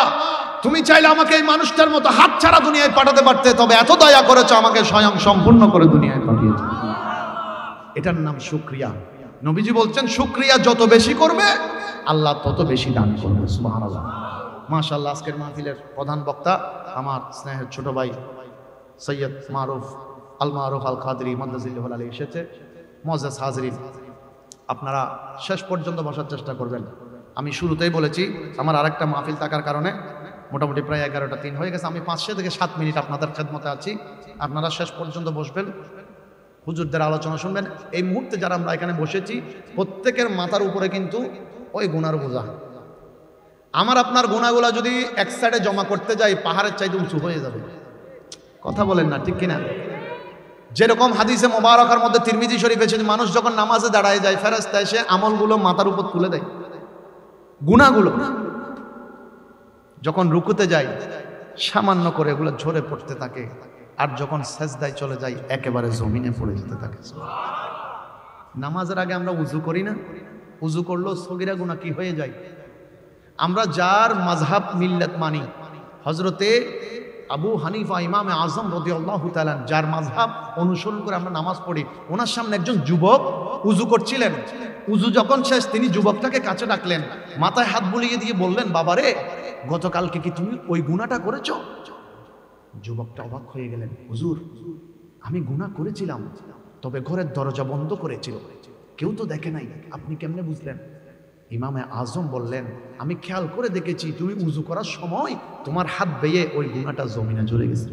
[SPEAKER 1] তুমি চাইলে আমাকে এই মানুষটার মতো হাত ছাড়া দুনিয়ায় পাঠাতে পারতে, তবে এত দয়া করেছো, আমাকে স্বয়ং সম্পূর্ণ করে দুনিয়ায় পাঠিয়েছো। এটার নাম শুকরিয়া। নবীজি বলছেন, শুকরিয়া যত বেশি করবে আল্লাহ তত বেশি দান করবে। সুবহানাল্লাহ। মাশাআল্লাহ। আজকের মাহফিলের প্রধান বক্তা আমার স্নেহের ছোট ভাই সৈয়দ মারুফ আল কাদরি মাদ্দাজিল্লাহু আলাইহি এসেছে। মুআজ্জাজ হাজরিন, আপনারা শেষ পর্যন্ত বসার চেষ্টা করবেন। আমি শুরুতেই বলেছি, আমার আরেকটা মাহফিল থাকার কারণে মোটামুটি প্রায় 11টা 3 হয়ে গেছে। আমি 5 থেকে 7 মিনিট আপনাদের খেদমতে আছি, আপনারা শেষ পর্যন্ত বসবেন, হুজুরদের আলোচনা শুনবেন। এই মুহূর্তে যারা আমরা এখানে বসেছি, প্রত্যেকের মাথার উপরে কিন্তু ওই গুনার বোঝা। আমার আপনার গুনাহগুলো যদি এক সাইডে জমা করতে যাই, পাহাড়ের চাইতে উঁচু হয়ে যাবে। কথা বলেন না, ঠিক কিনা? যেরকম হাদিসে মোবারকার মধ্যে তিরমিজি শরীফ এসেছে, মানুষ যখন নামাজে দাঁড়ায় যায়, ফেরেশতা এসে আমলগুলো মাথার উপর তুলে দেয়, গুনাহগুলো। যখন রুকুতে যায়, সামান্য করে এগুলো ঝরে পড়তে থাকে, আর যখন সেজদায় চলে যায়, একেবারে জমিনে পড়ে যেতে থাকে। নামাজের আগে আমরা উযু করি না? উযু করলেও সগীরা গুনাহ কি হয়ে যায়? আমরা যার মাযহাব মিল্লাত মানি, হযরতে আবু হানিফা ইমামে আজম রাদিয়াল্লাহু তাআলা যার মাযহাব অনুসরণ করে আমরা নামাজ পড়ি, ওনার সামনে একজন যুবক উযু করছিলেন। উযু যখন শেষ, তিনি যুবকটাকে কাছে ডাকলেন, মাথায় হাত বুলিয়ে দিয়ে বললেন, বাবারে, গতকালকে কি তুমি ওই গুনাহটা করেছো? যুবকটা অবাক হয়ে গেলেন, হুজুর আমি গুনাহ করেছিলাম, তবে ঘরের দরজা বন্ধ করেছিল, কেউ তো দেখে নাই, আপনি কেমনে বুঝলেন? ইমামে আজম বললেন, আমি খেয়াল করে দেখেছি তুমি উজু করার সময় তোমার হাত বেয়ে ওই গুনাহটা জমিনে ঝরে গেছে।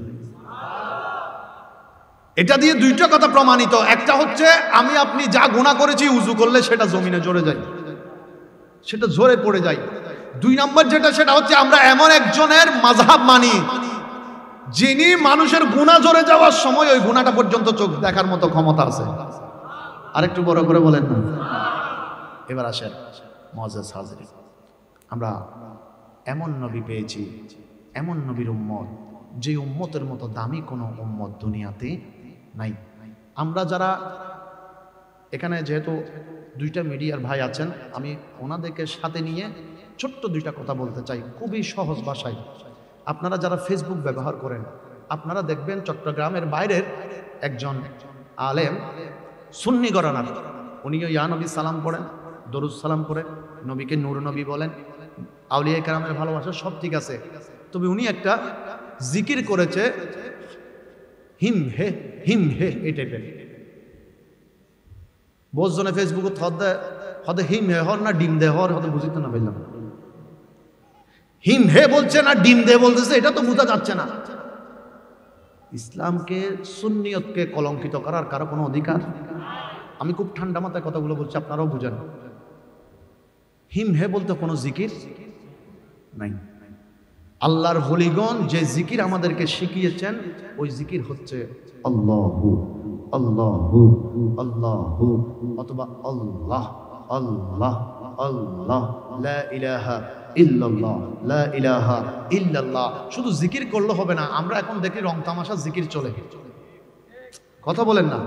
[SPEAKER 1] এটা দিয়ে দুইটা কথা প্রমাণিত, একটা হচ্ছে আমি আপনি যা গুনাহ করেছি উজু করলে সেটা জমিনে ঝরে যায়, সেটা ঝরে পড়ে যায়। দুই নম্বর যেটা, সেটা হচ্ছে আমরা এমন একজনের মাযহাব মানি যিনি মানুষের গুনাহ ঝরে যাওয়ার সময় ওই গুনাহটা পর্যন্ত চোখ দেখার মতো ক্ষমতা আছে। আরেকটু বড় করে বলেন না। এবার আসেন মুআজ্জাজ হাজিরিন, আমরা এমন নবী পেয়েছি, এমন নবীর উম্মত, যে উম্মতের মতো দামি কোনো উম্মত দুনিয়াতে নাই। আমরা যারা এখানে, যেহেতু দুইটা মিডিয়ার ভাই আছেন, আমি ওনাদেরকে সাথে নিয়ে ছোট্ট দুইটা কথা বলতে চাই খুবই সহজ ভাষায়। আপনারা যারা ফেসবুক ব্যবহার করেন, আপনারা দেখবেন চট্টগ্রামের বাইরের একজন আলেম, সুন্নি ঘরানার, উনিও ইয়া নবী সালাম পড়েন, দরুদ সালাম পড়েন, নবীকে নূর নবী বলেন, আউলিয়া কেরামের ভালোবাসা সব ঠিক আছে, তবে উনি একটা জিকির করেছে হিম হে এই টাইপের। বোঝজনে ফেসবুকে হদে হিম হে হর না ডিম দে হর, হদে বুঝিতে না পারলাম। হিম হে বলছে না ডিম দে বলতেছে, এটা তো বোঝা যাচ্ছে না। ইসলামকে, সুন্নিয়তকে কলঙ্কিত করার কারো কোনো অধিকার? আমি খুব ঠান্ডা মাথায় কথাগুলো বলছি, আপনারাও বুঝেন। হিম হে বলতে কোনো জিকির নাই। আল্লাহর ওলিগণ যে জিকির আমাদেরকে শিখিয়েছেন, ওই জিকির হচ্ছে আল্লাহু আল্লাহু আল্লাহু, অথবা আল্লাহ আল্লাহ আল্লাহ, লা ইলাহা ইল্লাল্লাহ লা ইলাহা ইল্লাল্লাহ। শুধু জিকির করলে হবে না, আমরা এখন দেখি রং তামাশা জিকির চলে, কথা বলেন না?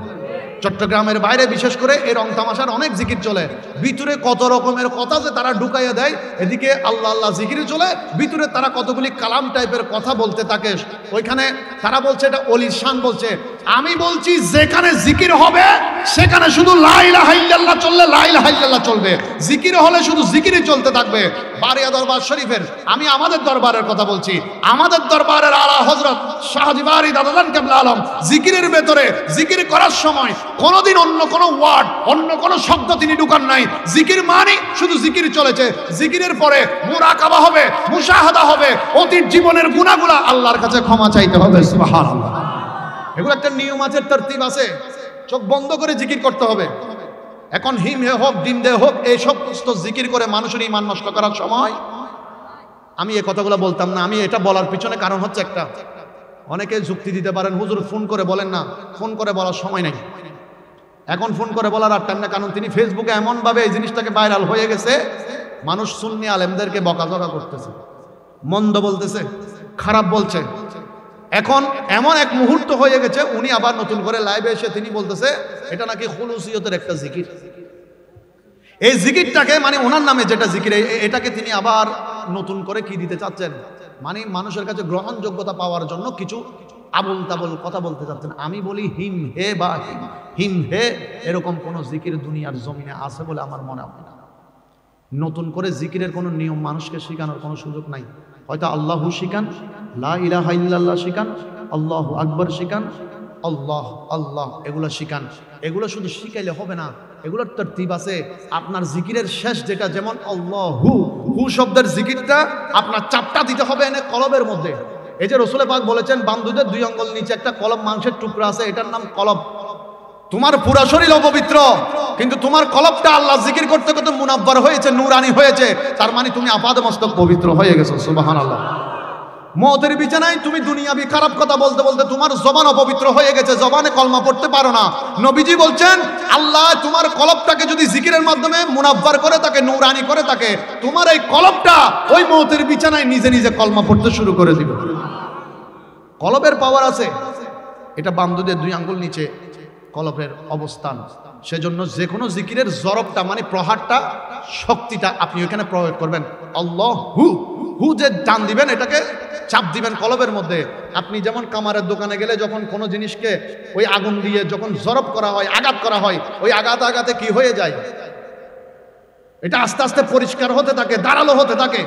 [SPEAKER 1] চট্টগ্রামের বাইরে বিশেষ করে এই রং তামাশার অনেক জিকির চলে, ভিতরে কত রকমের কথা যে তারা ঢুকাইয়া দেয়। এদিকে আল্লাহ আল্লাহ জিকির চলে, ভিতরে তারা কতগুলি কালাম টাইপের কথা বলতে থাকে। ওইখানে তারা বলছে এটা অলির শান বলছে। আমি বলছি যেখানে জিকির হবে সেখানে শুধু লা ইলাহা ইল্লাল্লাহ চললে লা ইলাহা ইল্লাল্লাহ চলবে, জিকির হলে শুধু জিকিরই চলতে থাকবে। বারিয়া দরবার শরীফের, আমি আমাদের দরবারের কথা বলছি, আমাদের দরবারের আলা হযরত শাহজি বারি দাদাজান কেবলা আলম জিকিরের ভেতরে জিকির করার সময় কোনোদিন অন্য কোনো ওয়ার্ড, অন্য কোনো শব্দ তিনি ঢুকান নাই। জিকির মানে শুধু জিকির চলেছে। জিকিরের পরে মুরাকাবা হবে, মুশাহাদা হবে, অতীত জীবনের গুনাহগুলা আল্লাহর কাছে ক্ষমা চাইতে হবে। সুবহানাল্লাহ। এগুলো একটা নিয়ম আছে, তরতিব আছে, চোখ বন্ধ করে জিকির করতে হবে। এখন হিম হে হোক ডিম দে হোক এই সমস্ত জিকির করে মানুষের ঈমান নষ্ট করার সময় আমি এই কথাগুলো বলতাম না। আমি এটা বলার পিছনে কারণ হচ্ছে একটা, অনেকে যুক্তি দিতে পারেন হুজুর ফোন করে বলেন না, ফোন করে বলার সময় নেই, এখন ফোন করে বলার আর টাইম না। কারণ তিনি ফেসবুকে এমনভাবে এই জিনিসটাকে ভাইরাল হয়ে গেছে, মানুষ সুন্নি আলেমদেরকে বকাঝকা করতেছে, মন্দ বলতেছে, খারাপ বলছে। এখন এমন এক মুহূর্ত হয়ে গেছে, উনি আবার নতুন করে লাইভে এসে তিনি বলতেছে এটা নাকি খুলুসিয়তের একটা জিকির। এই জিকিরটাকে মানে ওনার নামে যেটা জিকির, এটাকে তিনি আবার নতুন করে কি দিতে চাচ্ছেন, মানে মানুষের কাছে গ্রহণযোগ্যতা পাওয়ার জন্য কিছু আবল তাবল কথা বলতে চাচ্ছেন। আমি বলি হিম হে বা হিম হে এরকম কোন জিকির দুনিয়ার জমিনে আছে বলে আমার মনে হয় না। নতুন করে জিকিরের কোনো নিয়ম মানুষকে শেখানোর কোনো সুযোগ নাই। হয়তো আল্লাহু শিখান, লা ইলাহা ইল্লাল্লাহ শিখান, আল্লাহু আকবার শিখান, আল্লাহ আল্লাহ এগুলো শিখান। এগুলো শুধু শিখাইলে হবে না, এগুলোর তরতিব আছে। আপনার জিকিরের শেষ যেটা, যেমন আল্লাহু, হু শব্দের জিকিরটা আপনার চাপটা দিতে হবে এনে কলবের মধ্যে। এই যে রসুল পাক বলেছেন বাম দুধের 2 আঙ্গুল নিচে একটা কলব মাংসের টুকরা আছে, এটার নাম কলব। তোমার পুরো শরীর অপবিত্র, কিন্তু তোমার কলবটা আল্লাহ জিকির করতে করতে মুনাব্বার হয়েছে, নূরানি হয়েছে, তার মানে তুমি আপাদমস্তক পবিত্র হয়ে গেছো। সুবহানাল্লাহ। মওতের বিছানায় তুমি দুনিয়াবি খারাপ কথা বলতে বলতে তোমার জবান অপবিত্র হয়ে গেছে, জবানে কলমা পড়তে পারো না। নবীজি বলছেন আল্লাহ তোমার কলবটাকে যদি জিকিরের মাধ্যমে মুনাব্বার করে তাকে, নূরানি করে তাকে, তোমার এই কলবটা ওই মওতের বিছানায় নিজে নিজে কলমা পড়তে শুরু করে দিবে। কলবের পাওয়ার আছে, এটা বাম দুধের 2 আঙ্গুল নিচে কলবের অবস্থান। সেজন্য যে কোনো জিকিরের জরবটা মানে প্রহারটা, শক্তিটা আপনি ওখানে প্রয়োগ করবেন। আল্লাহ হু, হু যে টান দিবেন, এটাকে চাপ দিবেন কলবের মধ্যে। আপনি যেমন কামারের দোকানে গেলে যখন কোনো জিনিসকে ওই আগুন দিয়ে যখন জরব করা হয়, আঘাত করা হয়, ওই আঘাত আঘাতে কি হয়ে যায়, এটা আস্তে আস্তে পরিষ্কার হতে থাকে, দাঁড়ালো হতে থাকে,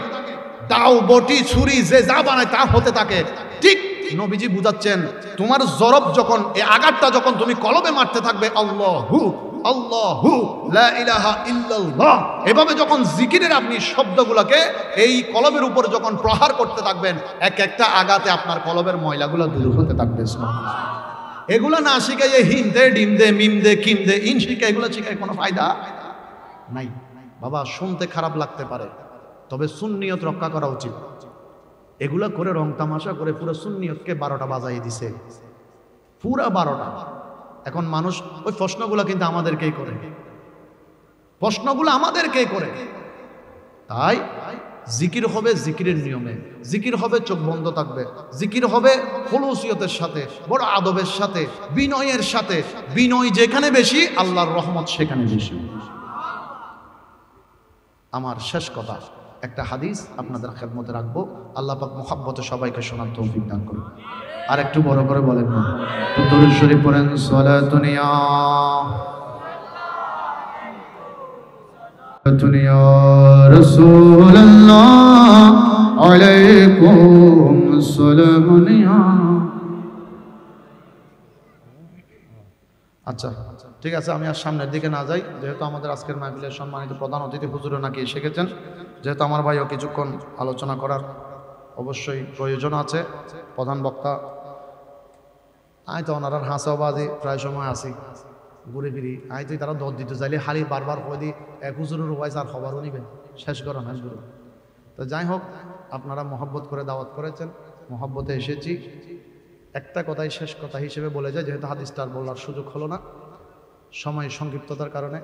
[SPEAKER 1] দাও বটি ছুরি যে যা বানায় তা হতে থাকে। ঠিক নবীজি বুঝাচ্ছেন তোমার জরব যখন, এই আঘাতটা যখন তুমি কলবে মারতে থাকবে, আল্লাহু আল্লাহু লা ইলাহা ইল্লাল্লাহ। এভাবে যখন জিকিরের আপনি শব্দগুলোকে এই কলবের উপর যখন প্রহার করতে থাকবেন, এক একটা আঘাতে আপনার কলবের ময়লাগুলো দূর হতে থাকবে। এগুলো না শিখাই হিম দে, ডিম দে, মিম দে, কিম দে, ইন শিখে এগুলো শিখায় কোনো ফায়দা নাই বাবা। শুনতে খারাপ লাগতে পারে, তবে সুন্নিয়ত রক্ষা করা উচিত। এগুলা করে রং তামাশা করে পুরো সুন্নিয়তকে 12টা বাজাই দিছে, পুরা 12টা। এখন মানুষ ওই প্রশ্নগুলো কিন্তু আমাদেরকেই করে, প্রশ্নগুলো আমাদেরকেই করে। তাই জিকির হবে জিকিরের নিয়মে, জিকির হবে চোখ বন্ধ থাকবে, জিকির হবে খুলুসিয়তের সাথে, বড় আদবের সাথে, বিনয়ের সাথে। বিনয় যেখানে বেশি, আল্লাহর রহমত সেখানে বেশি। আমার শেষ কথা, একটা হাদিস আপনাদের খেদমতে রাখবো। আল্লাহ পাক মুহাব্বতে সবাইকে শোনার তৌফিক দান করুন। আর একটু বড় করে বলেন না, দুরূদ শরীফ পড়েন। সালাতুন ইয়া রাসূলুল্লাহ আলাইকুম সালামুন ইয়া। আচ্ছা ঠিক আছে, আমি আর সামনের দিকে না যাই, যেহেতু আমাদের আজকের মাহফিলের সম্মানিত প্রধান অতিথি হুজুরও নাকি এসে গেছেন। যেহেতু আমার ভাইও কিছুক্ষণ আলোচনা করার অবশ্যই প্রয়োজন আছে, প্রধান বক্তা আয় তো ওনারা হাসাবাজি প্রায় সময় আসি ঘুরে ফিরি, আয় তুই তারা দর দিতে চাইলে হালি বারবার হয়ে দিই এক হুজুরের ওয়াইজ আর খবরও নিবেন, শেষ করেন হাসগুলো। তো যাই হোক, আপনারা মহব্বত করে দাওয়াত করেছেন, মহব্বতে এসেছি। একটা কথাই শেষ কথা হিসেবে বলে যায়, যেহেতু হাদিসটা আর বলার সুযোগ হলো না সময় সংক্ষিপ্ততার কারণে।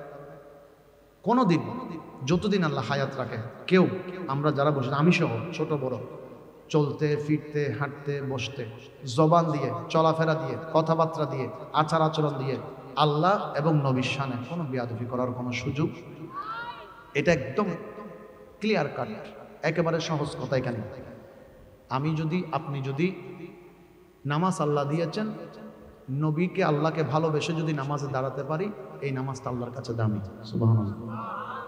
[SPEAKER 1] কোনো দিন যতদিন আল্লাহ হায়াত রাখে, কেউ আমরা যারা বসে, আমি সহ ছোট বড়, চলতে ফিরতে হাঁটতে বসতে জবান দিয়ে, চলাফেরা দিয়ে, কথাবার্তা দিয়ে, আচার আচরণ দিয়ে আল্লাহ এবং নবীর শানে কোনো বেয়াদবি করার কোনো সুযোগ, এটা একদম ক্লিয়ার কাট, একেবারে সহজ কথা। এখানে আমি যদি, আপনি যদি নামাজ আল্লাহ দিয়েছেন, নবীকে আল্লাহকে ভালোবেসে যদি নামাজে দাঁড়াতে পারি, এই নামাজটা আল্লাহর কাছে দামি। সুবহানাল্লাহ।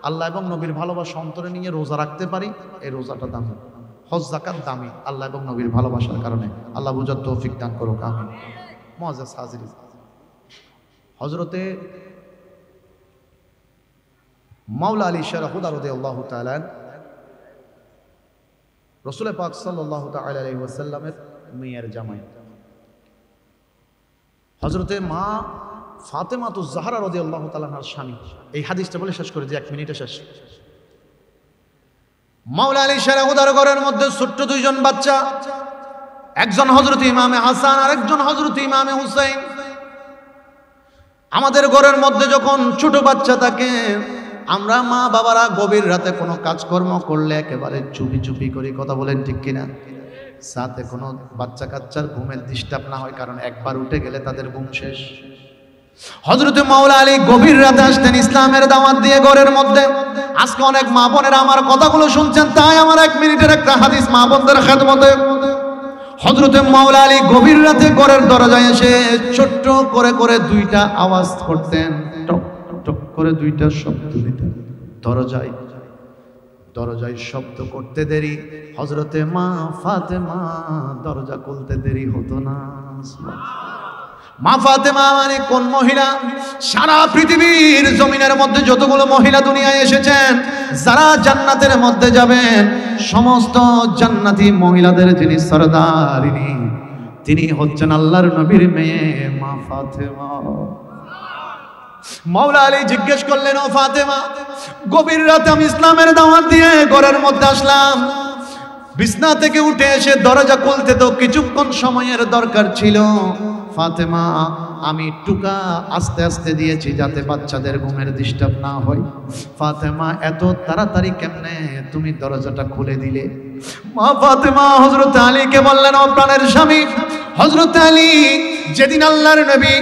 [SPEAKER 1] আল্লাহ এবং নবীর ভালোবাসা অন্তরে নিয়ে রোজা রাখতে পারি, এই রোজাটা দামি। হজ যাকাত দামি আল্লাহ এবং নবীর ভালোবাসার কারণে। আল্লাহ বুঝার তৌফিক দান করুক, আমিন। মুআজ্জাজ হাজিরিন, হযরতে মাওলা আলী শাহ হুদা রাদিয়াল্লাহু তাআলা রাসূল পাক সাল্লাল্লাহু তাআলা আলাইহি ওয়াসাল্লামের মেয়ের জামাই হযরতে মা ফাতেমাতুজ জাহরা রাদিয়াল্লাহু তাআলা আনহার স্বামী। এই হাদিসটা বলে শেষ করে দিই, 1 মিনিটে শেষ। মাওলা আলী শাহ হুদার ঘরের মধ্যে ছোট্ট দুইজন বাচ্চা, একজন হযরত ইমামে হাসান আর একজন হযরত ইমামে হুসাইন। আমাদের ঘরের মধ্যে যখন ছোট বাচ্চা থাকে, আমরা মা বাবারা গভীর রাতে কোনো কাজকর্ম করলে একেবারে চুপি চুপি করি, কথা বলেন ঠিক কিনা? সাথে কোনো বাচ্চা কাচ্চার ঘুমের ডিস্টার্ব না হয়, কারণ একবার উঠে গেলে তাদের ঘুম শেষ। হযরত মাওলা আলী গভীর রাতে আসতেন ইসলামের দাওয়াত দিয়ে ঘরের মধ্যে। আজকে অনেক মা বোনেরা আমার কথাগুলো শুনছেন, তাই আমার 1 মিনিটের একটা হাদিস মা বোনদের খেদমতে। হযরত মাওলা আলী গভীর রাতে ঘরের দরজায় এসে ছোট্ট করে করে 2টা আওয়াজ করতেন, টক টক করে 2টা শব্দ দিতেন। দরজায় শব্দ করতে দেরি, হযরতে মা ফাতেমা দরজা খুলতে দেরি হতো না। মা ফাতেমা মানে কোন মহিলা? সারা পৃথিবীর জমিনের মধ্যে যতগুলো মহিলা দুনিয়ায় এসেছেন, যারা জান্নাতের মধ্যে যাবেন, সমস্ত জান্নাতি মহিলাদের যিনি সরদারিনী, তিনি হচ্ছেন আল্লাহর নবীর মেয়ে মা ফাতেমা। মাওলা আলী জিজ্ঞেস করলেন, ও ফাতেমা, গভীর রাতে আমি ইসলামের দাওয়াত দিয়ে ঘরের মধ্যে আসলাম, বিছনা থেকে উঠে এসে দরজা খুলতে তো কিছুক্ষণ সময়ের দরকার ছিল। ফাতেমা, আমি টুকা আস্তে আস্তে দিয়েছি যাতে বাচ্চাদের ঘুমের ডিস্টার্ব না হয়। ফাতেমা, এত তাড়াতাড়ি কেমনে তুমি দরজাটা খুলে দিলে? মা ফাতেমা হযরত আলীকে বললেন, ও প্রাণের স্বামী হযরত আলী, যেদিন আল্লাহর নবী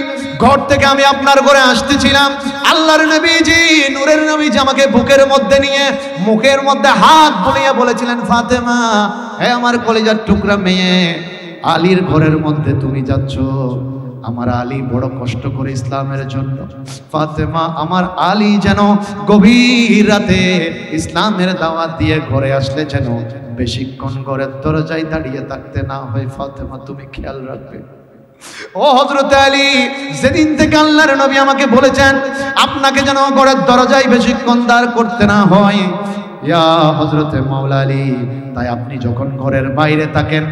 [SPEAKER 1] ঘর থেকে আমি আপনার ঘরে আসতেছিলাম, আল্লাহর নবীজি নূরের নবীজি আমাকে বুকের মধ্যে নিয়ে মুখের মধ্যে হাত বুলিয়ে বলেছিলেন, ফাতেমা, হে আমার কলিজার টুকরা মেয়ে, আলীর ঘরের মধ্যে তুমি যাচ্ছ। আমার আলী বড় কষ্ট করে ইসলামের জন্য। ফাতেমা, আমার আলী যেন গভীর রাতে ইসলামের দাওয়াত দিয়ে ঘরে আসলে যেন বেশিক্ষণ ঘরের দরজায় দাঁড়িয়ে থাকতে না হয়। ফাতেমা, তুমি খেয়াল রাখবে। ও হযরত আলী, যেদিন থেকে আল্লাহর নবী আমাকে বলেছেন আপনাকে যেন ঘরের দরজায় বেশিক্ষণ দাঁড় করতে না হয়, ইয়া হযরতে মাওলা আলী, তাই আপনি যখন ঘরের বাইরে থাকেন,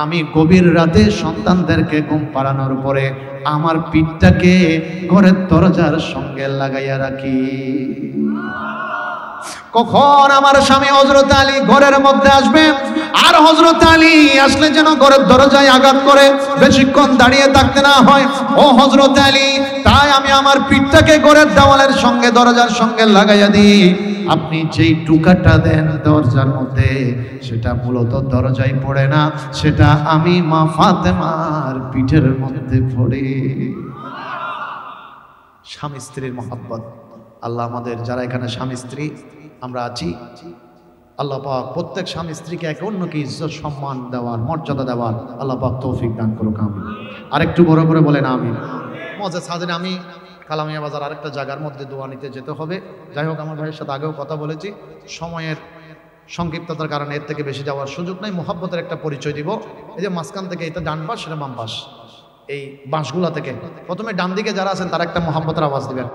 [SPEAKER 1] আমি গভীর রাতে সন্তানদেরকে ঘুম পাড়ানোর পরে আমার পিঠটাকে ঘরের দরজার সঙ্গে লাগাইয়া রাখি। কখন আমার স্বামী হযরত আলী ঘরের মধ্যে আসবে, আর হযরত আলী আসলে যেন ঘরের দরজায় আঘাত করে বেশিক্ষণ দাঁড়িয়ে থাকতে না হয়। ও হযরত আলী, তাই আমি আমার পিঠটাকে ঘরের দেওয়ালের সঙ্গে দরজার সঙ্গে লাগাইয়া দিই। আপনি যেই টুকাটা দেন দরজার মধ্যে, সেটা মূলত দরজায় পড়ে না, সেটা আমি মা ফাতেমার পিঠের মধ্যে পড়ে। স্বামী স্ত্রীর মহব্বত। আল্লাহ আমাদের যারা এখানে স্বামী স্ত্রী আমরা আছি, আল্লাহ পাক প্রত্যেক স্বামী স্ত্রীকে একে অন্যকে ইজ্জত সম্মান দেওয়ার, মর্যাদা দেওয়ার আল্লাহ পাক তৌফিক দান করুক, আমিন। আরেকটু বড় করে বলেন আমিন। মজা সাজেন, আমি কালামিয়া বাজার আরেকটা জায়গার মধ্যে দোয়া নিতে যেতে হবে। যাই হোক, আমার ভাইয়ের সাথে আগেও কথা বলেছি, সময়ের সংক্ষিপ্ততার কারণে এর থেকে বেশি যাওয়ার সুযোগ নাই। মোহাব্বতের একটা পরিচয় দিব। এই যে মাঝখান থেকে এটা ডান পাশ, সেটা বাম পাশ, এই বাঁশগুলা থেকে প্রথমে ডান দিকে যারা আছেন তারা একটা মোহাব্বতের আওয়াজ দিবেন।